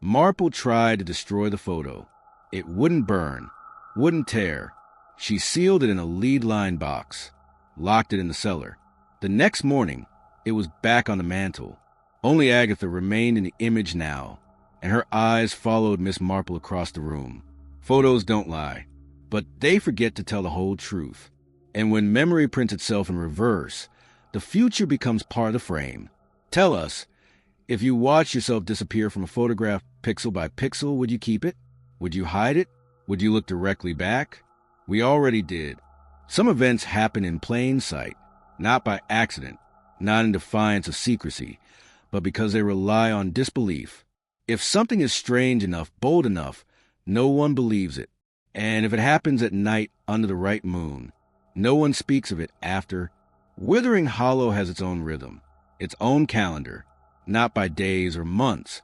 Speaker 1: Marple tried to destroy the photo. It wouldn't burn, wouldn't tear. She sealed it in a lead-lined box, locked it in the cellar. The next morning, it was back on the mantel. Only Agatha remained in the image now, and her eyes followed Miss Marple across the room. Photos don't lie, but they forget to tell the whole truth. And when memory prints itself in reverse, the future becomes part of the frame. Tell us, if you watched yourself disappear from a photograph pixel by pixel, would you keep it? Would you hide it? Would you look directly back? We already did. Some events happen in plain sight, not by accident, not in defiance of secrecy, but because they rely on disbelief. If something is strange enough, bold enough, no one believes it. And if it happens at night under the right moon, no one speaks of it after. Withering Hollow has its own rhythm, its own calendar, not by days or months,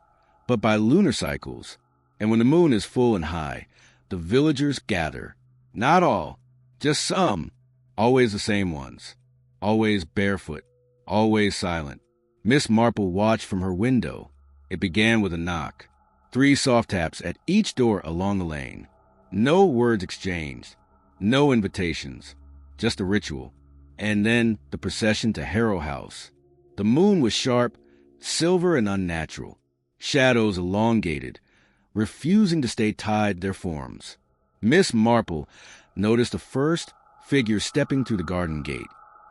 Speaker 1: but by lunar cycles. And when the moon is full and high, the villagers gather. Not all, just some, always the same ones, always barefoot, always silent. Miss Marple watched from her window. It began with a knock. 3 soft taps at each door along the lane. No words exchanged, no invitations, just a ritual. And then the procession to Harrow House. The moon was sharp, silver and unnatural. Shadows elongated, refusing to stay tied to their forms. Miss Marple noticed the first figure stepping through the garden gate.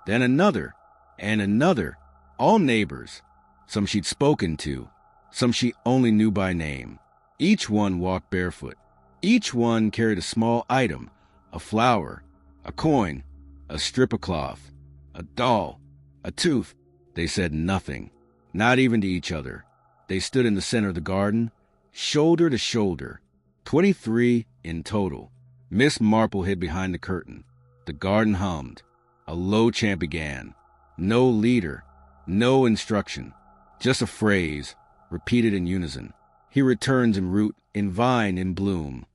Speaker 1: Then another, and another, all neighbors. Some she'd spoken to, some she only knew by name. Each one walked barefoot. Each one carried a small item, a flower, a coin, a strip of cloth, a doll, a tooth. They said nothing, not even to each other. They stood in the center of the garden, shoulder to shoulder, 23 in total. Miss Marple hid behind the curtain. The garden hummed. A low chant began. No leader, no instruction, just a phrase, repeated in unison. He returns in root, in vine, in bloom.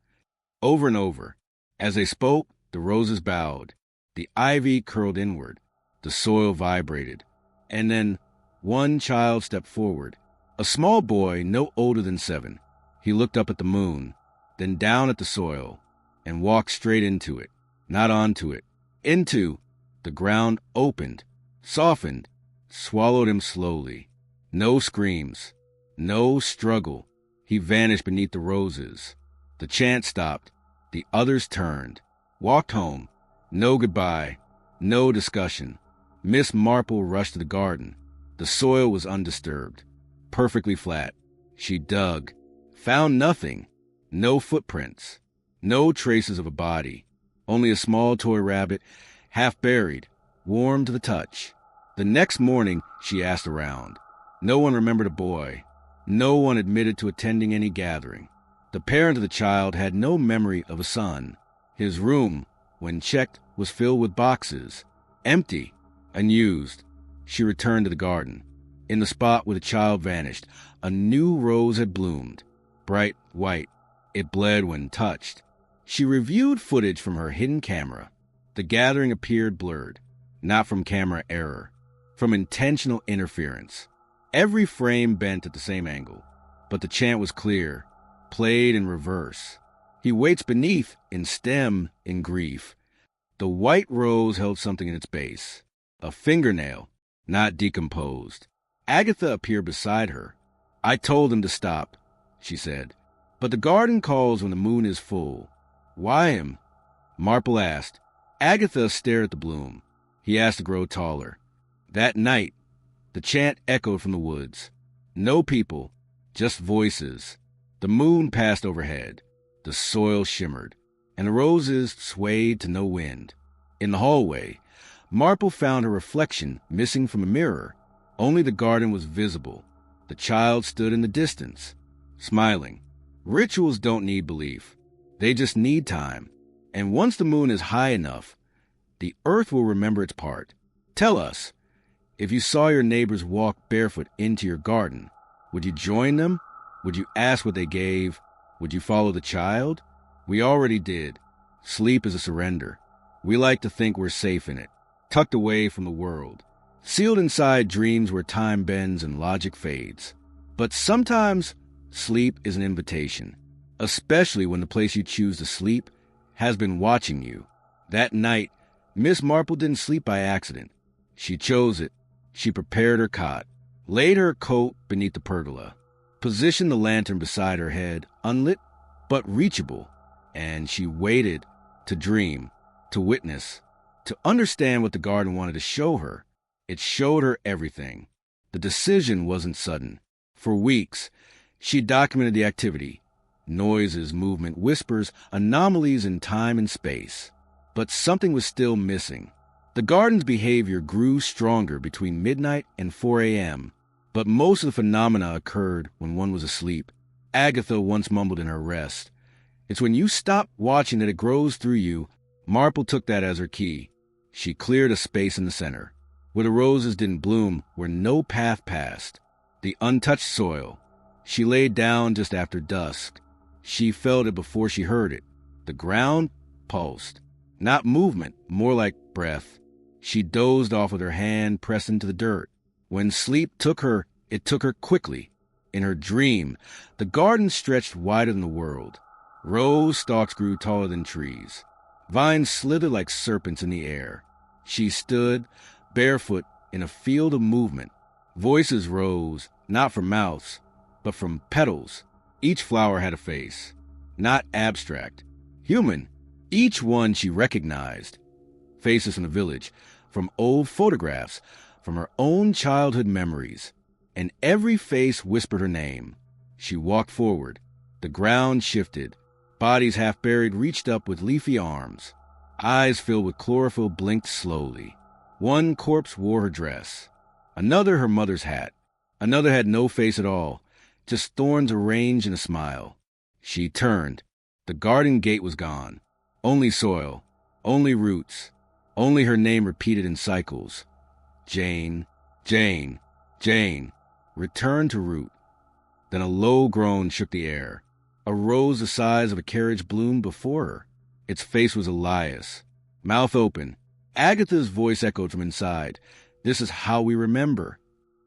Speaker 1: Over and over. As they spoke, the roses bowed. The ivy curled inward. The soil vibrated. And then one child stepped forward. A small boy no older than 7. He looked up at the moon, then down at the soil, and walked straight into it, not onto it. Into. The ground opened, softened, swallowed him slowly. No screams, no struggle. He vanished beneath the roses. The chant stopped. The others turned, walked home. No goodbye, no discussion. Miss Marple rushed to the garden. The soil was undisturbed, perfectly flat. She dug, found nothing. No footprints, no traces of a body. Only a small toy rabbit, half buried, warm to the touch. The next morning, she asked around. No one remembered a boy. No one admitted to attending any gathering. The parent of the child had no memory of a son. His room, when checked, was filled with boxes, empty, unused. She returned to the garden. In the spot where the child vanished, a new rose had bloomed, bright white. It bled when touched. She reviewed footage from her hidden camera. The gathering appeared blurred, not from camera error, from intentional interference. Every frame bent at the same angle, but the chant was clear, played in reverse. He waits beneath, in stem, in grief. The white rose held something in its base, a fingernail, not decomposed. Agatha appeared beside her. I told him to stop, she said. But the garden calls when the moon is full. Why him? Marple asked. Agatha stared at the bloom. He asked to grow taller. That night, the chant echoed from the woods. No people, just voices. The moon passed overhead. The soil shimmered, and the roses swayed to no wind. In the hallway, Marple found her reflection missing from a mirror. Only the garden was visible. The child stood in the distance, smiling. Rituals don't need belief. They just need time. And once the moon is high enough, the earth will remember its part. Tell us, if you saw your neighbors walk barefoot into your garden, would you join them? Would you ask what they gave? Would you follow the child? We already did. Sleep is a surrender. We like to think we're safe in it, tucked away from the world, sealed inside dreams where time bends and logic fades. But sometimes sleep is an invitation, especially when the place you choose to sleep has been watching you. That night, Miss Marple didn't sleep by accident. She chose it. She prepared her cot, laid her coat beneath the pergola, positioned the lantern beside her head, unlit but reachable, and she waited to dream, to witness, to understand what the garden wanted to show her. It showed her everything. The decision wasn't sudden. For weeks, she documented the activity, noises, movement, whispers, anomalies in time and space. But something was still missing. The garden's behavior grew stronger between midnight and 4 a.m., but most of the phenomena occurred when one was asleep. Agatha once mumbled in her rest, "It's when you stop watching that it grows through you." Marple took that as her key. She cleared a space in the center, where the roses didn't bloom, where no path passed. The untouched soil. She laid down just after dusk. She felt it before she heard it. The ground pulsed. Not movement, more like breath. She dozed off with her hand pressed into the dirt. When sleep took her, it took her quickly. In her dream, the garden stretched wider than the world. Rose stalks grew taller than trees. Vines slithered like serpents in the air. She stood, barefoot, in a field of movement. Voices rose, not from mouths, but from petals. Each flower had a face, not abstract, human. Each one she recognized. Faces from the village, from old photographs, from her own childhood memories. And every face whispered her name. She walked forward. The ground shifted. Bodies half buried reached up with leafy arms. Eyes filled with chlorophyll blinked slowly. One corpse wore her dress. Another her mother's hat. Another had no face at all, just thorns arranged in a smile. She turned. The garden gate was gone. Only soil. Only roots. Only her name repeated in cycles. Jane, Jane, Jane. Returned to root. Then a low groan shook the air. A rose the size of a carriage bloomed before her. Its face was Elias, mouth open. Agatha's voice echoed from inside. "This is how we remember."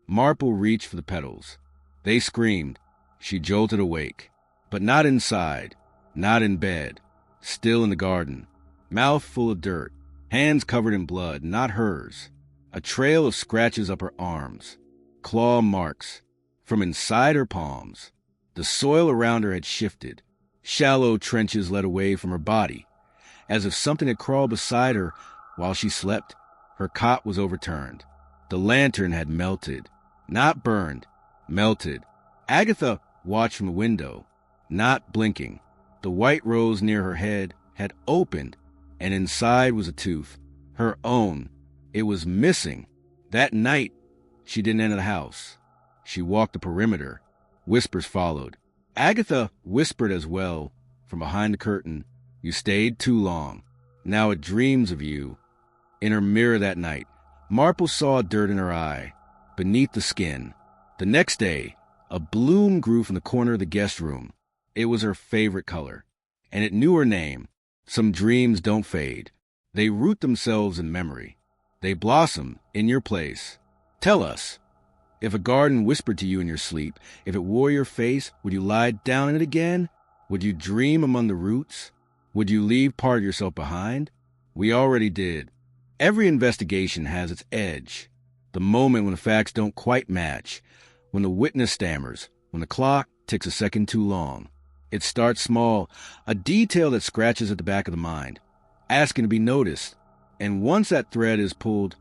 Speaker 1: Marple reached for the petals. They screamed. She jolted awake. But not inside, not in bed. Still in the garden. Mouth full of dirt. Hands covered in blood, not hers. A trail of scratches up her arms. Claw marks. From inside her palms. The soil around her had shifted. Shallow trenches led away from her body. As if something had crawled beside her while she slept. Her cot was overturned. The lantern had melted. Not burned. Melted. Agatha watched from the window, not blinking. The white rose near her head had opened, and inside was a tooth. Her own. It was missing. That night, she didn't enter the house. She walked the perimeter. Whispers followed. Agatha whispered as well, from behind the curtain, "You stayed too long. Now it dreams of you." In her mirror that night, Marple saw dirt in her eye, beneath the skin. The next day, a bloom grew from the corner of the guest room. It was her favorite color, and it knew her name. Some dreams don't fade. They root themselves in memory. They blossom in your place. Tell us, if a garden whispered to you in your sleep, if it wore your face, would you lie down in it again? Would you dream among the roots? Would you leave part of yourself behind? We already did. Every investigation has its edge. The moment when the facts don't quite match, when the witness stammers, when the clock ticks a second too long. It starts small, a detail that scratches at the back of the mind, asking to be noticed. And once that thread is pulled,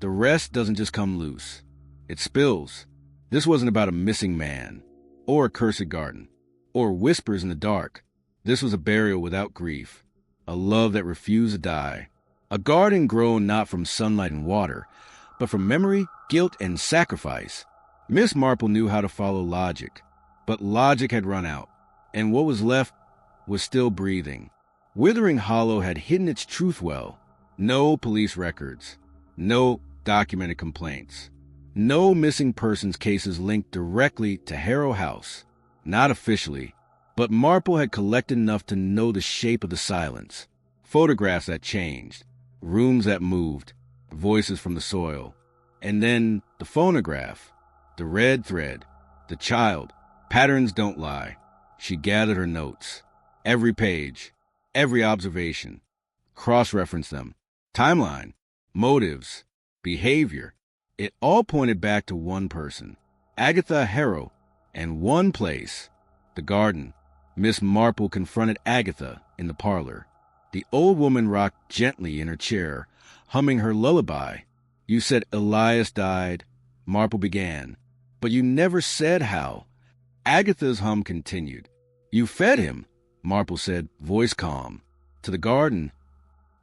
Speaker 1: the rest doesn't just come loose. It spills. This wasn't about a missing man, or a cursed garden, or whispers in the dark. This was a burial without grief, a love that refused to die, a garden grown not from sunlight and water, but from memory, guilt, and sacrifice. Miss Marple knew how to follow logic, but logic had run out, and what was left was still breathing. Withering Hollow had hidden its truth well. No police records, no documented complaints, no missing persons cases linked directly to Harrow House. Not officially, but Marple had collected enough to know the shape of the silence, photographs that changed, rooms that moved, voices from the soil, and then the phonograph, the red thread, the child. Patterns don't lie. She gathered her notes, every page, every observation, cross-referenced them, timeline, motives, behavior. It all pointed back to one person, Agatha Harrow, and one place, the garden. Miss Marple confronted Agatha in the parlor. The old woman rocked gently in her chair, humming her lullaby. "You said Elias died," Marple began, "but you never said how." Agatha's hum continued. "You fed him," Marple said, voice calm. "To the garden."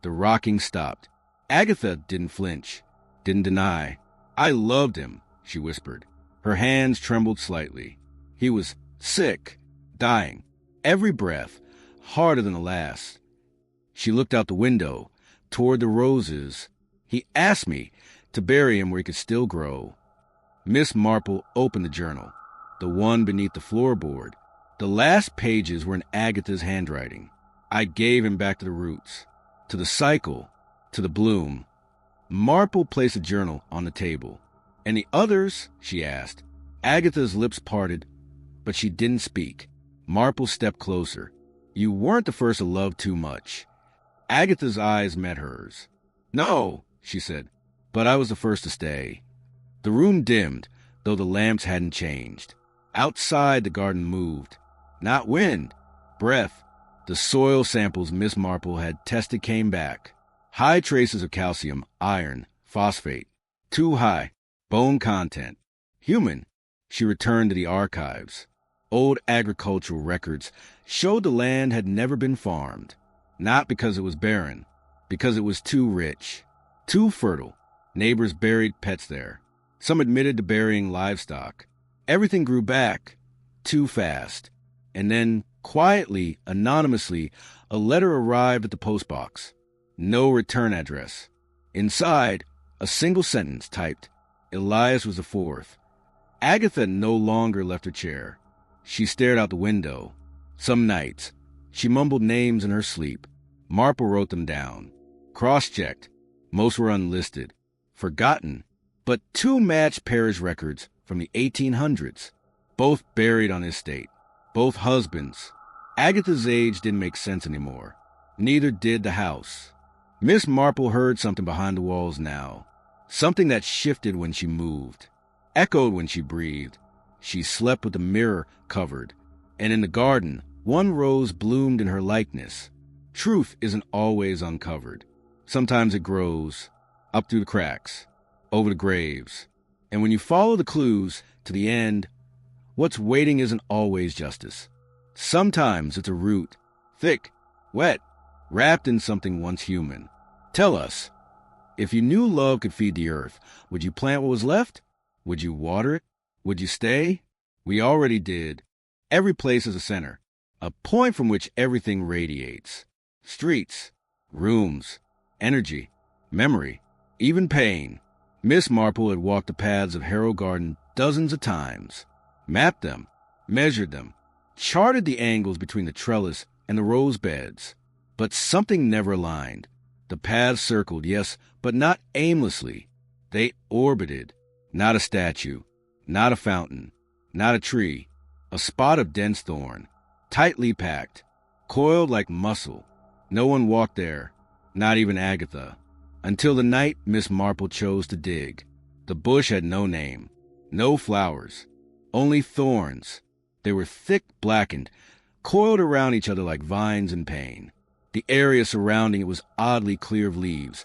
Speaker 1: The rocking stopped. Agatha didn't flinch, didn't deny. "I loved him," she whispered. Her hands trembled slightly. "He was sick, dying. Every breath, harder than the last." She looked out the window, toward the roses. "He asked me to bury him where he could still grow." Miss Marple opened the journal, the one beneath the floorboard. The last pages were in Agatha's handwriting. "I gave him back to the roots, to the cycle, to the bloom." Marple placed the journal on the table. "And the others?" she asked. Agatha's lips parted, but she didn't speak. Marple stepped closer. "You weren't the first to love too much." Agatha's eyes met hers. "No," she said, "but I was the first to stay." The room dimmed, though the lamps hadn't changed. Outside, the garden moved. Not wind, breath. The soil samples Miss Marple had tested came back. High traces of calcium, iron, phosphate. Too high. Bone content. Human. She returned to the archives. Old agricultural records showed the land had never been farmed. Not because it was barren, because it was too rich, too fertile. Neighbors buried pets there. Some admitted to burying livestock. Everything grew back, too fast. And then, quietly, anonymously, a letter arrived at the postbox. No return address. Inside, a single sentence typed, "Elias was the fourth." Agatha no longer left her chair. She stared out the window. Some nights, she mumbled names in her sleep. Marple wrote them down. Cross-checked. Most were unlisted. Forgotten. But two matched parish records from the 1800s. Both buried on his estate. Both husbands. Agatha's age didn't make sense anymore. Neither did the house. Miss Marple heard something behind the walls now. Something that shifted when she moved. Echoed when she breathed. She slept with the mirror covered. And in the garden, one rose bloomed in her likeness. Truth isn't always uncovered. Sometimes it grows, up through the cracks, over the graves. And when you follow the clues to the end, what's waiting isn't always justice. Sometimes it's a root, thick, wet, wrapped in something once human. Tell us, if you knew love could feed the earth, would you plant what was left? Would you water it? Would you stay? We already did. Every place is a center, a point from which everything radiates. Streets, rooms, energy, memory, even pain. Miss Marple had walked the paths of Harrow Garden dozens of times, mapped them, measured them, charted the angles between the trellis and the rose beds. But something never aligned. The paths circled, yes, but not aimlessly. They orbited. Not a statue, not a fountain, not a tree. A spot of dense thorn, tightly packed, coiled like muscle. No one walked there, not even Agatha. Until the night Miss Marple chose to dig. The bush had no name, no flowers, only thorns. They were thick, blackened, coiled around each other like vines in pain. The area surrounding it was oddly clear of leaves,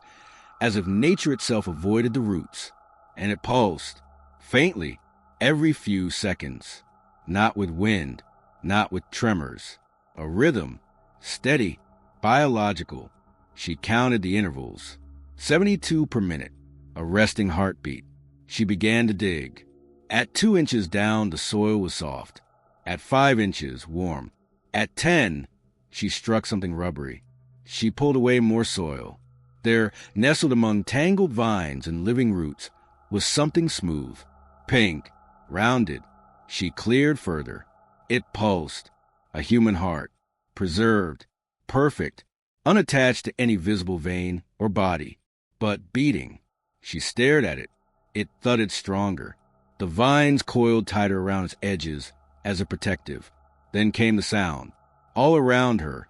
Speaker 1: as if nature itself avoided the roots, and it pulsed, faintly, every few seconds. Not with wind, not with tremors. A rhythm, steady, biological. She counted the intervals. 72 per minute, a resting heartbeat. She began to dig. At 2 inches down, the soil was soft. At 5 inches, warm. At 10, she struck something rubbery. She pulled away more soil. There, nestled among tangled vines and living roots, was something smooth, pink, rounded. She cleared further. It pulsed. A human heart, preserved, perfect, unattached to any visible vein or body, but beating. She stared at it. It thudded stronger. The vines coiled tighter around its edges as a protective. Then came the sound. All around her,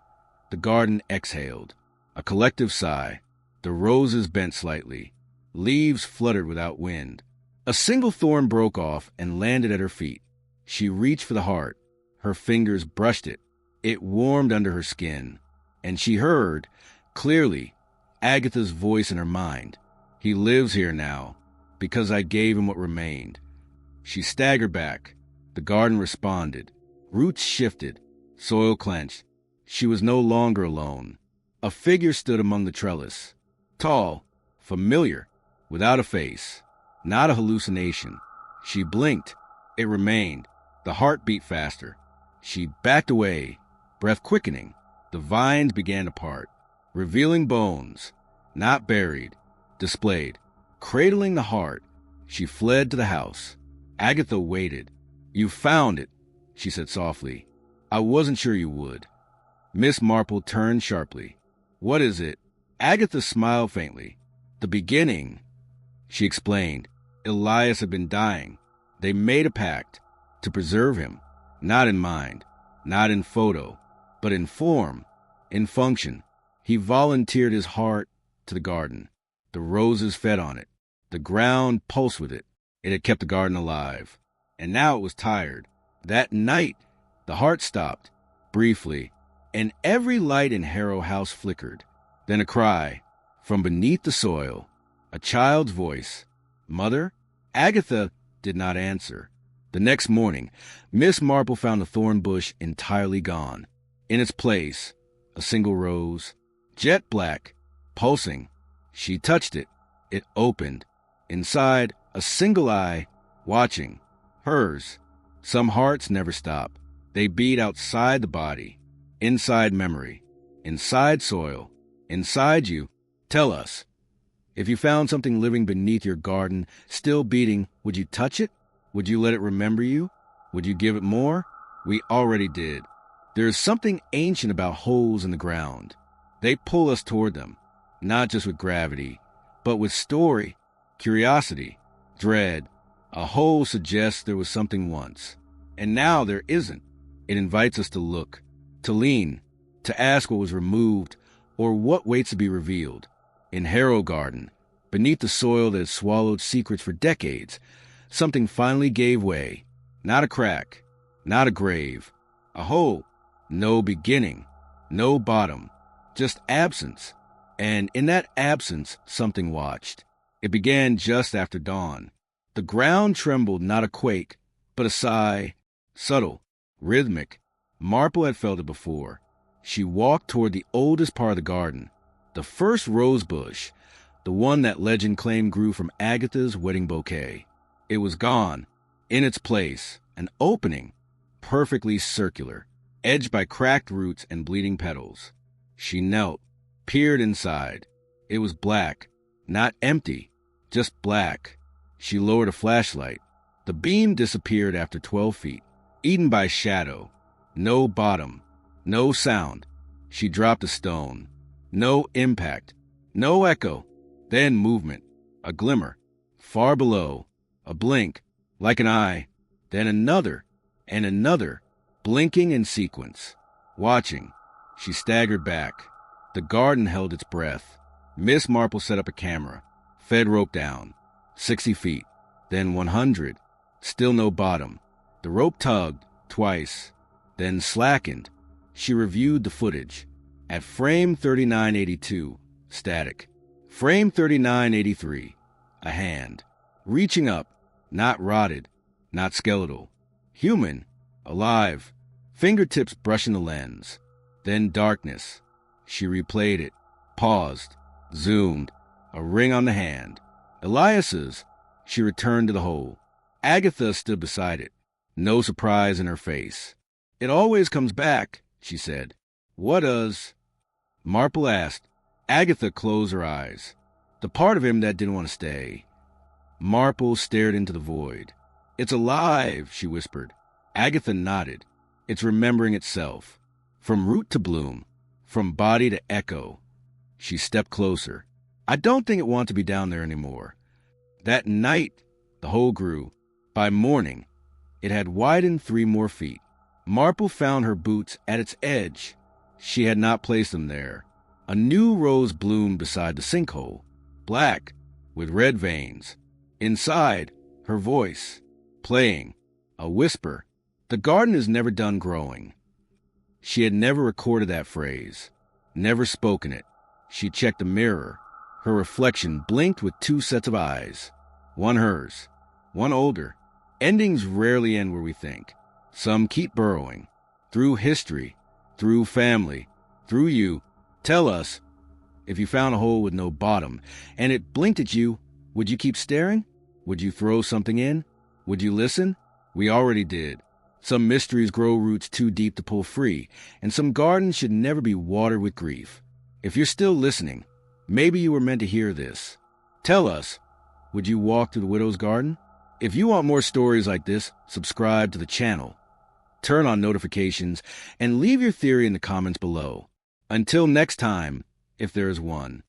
Speaker 1: the garden exhaled. A collective sigh. The roses bent slightly. Leaves fluttered without wind. A single thorn broke off and landed at her feet. She reached for the heart. Her fingers brushed it. It warmed under her skin. And she heard, clearly, Agatha's voice in her mind. He lives here now, because I gave him what remained. She staggered back. The garden responded. Roots shifted. Soil clenched. She was no longer alone. A figure stood among the trellis. Tall, familiar, without a face. Not a hallucination. She blinked. It remained. The heart beat faster. She backed away, breath quickening. The vines began to part, revealing bones, not buried, displayed. Cradling the heart, she fled to the house. Agatha waited. You found it, she said softly. I wasn't sure you would. Miss Marple turned sharply. What is it? Agatha smiled faintly. The beginning, she explained. Elias had been dying. They made a pact to preserve him, not in mind, not in photo, but in form, in function. He volunteered his heart to the garden. The roses fed on it. The ground pulsed with it. It had kept the garden alive. And now it was tired. That night, the heart stopped, briefly, and every light in Harrow House flickered. Then a cry, from beneath the soil, a child's voice. Mother? Agatha did not answer. The next morning, Miss Marple found the thorn bush entirely gone. In its place, a single rose, jet black, pulsing. She touched it. It opened. Inside, a single eye, watching. Hers. Some hearts never stop. They beat outside the body, inside memory, inside soil, inside you. Tell us, if you found something living beneath your garden, still beating, would you touch it? Would you let it remember you? Would you give it more? We already did. There is something ancient about holes in the ground. They pull us toward them, not just with gravity, but with story, curiosity, dread. A hole suggests there was something once, and now there isn't. It invites us to look, to lean, to ask what was removed or what waits to be revealed. In Harrow Garden, beneath the soil that had swallowed secrets for decades, something finally gave way. Not a crack, not a grave, a hole. No beginning, no bottom, just absence. And in that absence, something watched. It began just after dawn. The ground trembled, not a quake, but a sigh, subtle, rhythmic. Marple had felt it before. She walked toward the oldest part of the garden, the first rose bush, the one that legend claimed grew from Agatha's wedding bouquet. It was gone. In its place, an opening, perfectly circular, edged by cracked roots and bleeding petals. She knelt, peered inside. It was black, not empty, just black. She lowered a flashlight. The beam disappeared after 12 feet, eaten by shadow. No bottom, no sound. She dropped a stone. No impact, no echo. Then movement, a glimmer. Far below, a blink, like an eye. Then another, and another, blinking in sequence. Watching, she staggered back. The garden held its breath. Miss Marple set up a camera, fed rope down. 60 feet, then 100. Still no bottom. The rope tugged, twice, then slackened. She reviewed the footage. At frame 3982, static. Frame 3983, a hand. Reaching up, not rotted, not skeletal. Human, alive, fingertips brushing the lens. Then darkness. She replayed it, paused, zoomed, a ring on the hand. Elias's. She returned to the hole. Agatha stood beside it, no surprise in her face. It always comes back, she said. What does? Marple asked. Agatha closed her eyes. The part of him that didn't want to stay. Marple stared into the void. It's alive, she whispered. Agatha nodded. It's remembering itself. From root to bloom. From body to echo. She stepped closer. I don't think it wants to be down there anymore. That night, the hole grew. By morning, it had widened 3 more feet. Marple found her boots at its edge. She had not placed them there. A new rose bloomed beside the sinkhole, black, with red veins. Inside, her voice, playing, a whisper. The garden is never done growing. She had never recorded that phrase, never spoken it. She checked the mirror. Her reflection blinked with 2 sets of eyes. One hers, one older. Endings rarely end where we think. Some keep burrowing. Through history, through family, through you. Tell us, if you found a hole with no bottom, and it blinked at you, would you keep staring? Would you throw something in? Would you listen? We already did. Some mysteries grow roots too deep to pull free, and some gardens should never be watered with grief. If you're still listening, maybe you were meant to hear this. Tell us, would you walk through the widow's garden? If you want more stories like this, subscribe to the channel. Turn on notifications, and leave your theory in the comments below. Until next time, if there is one.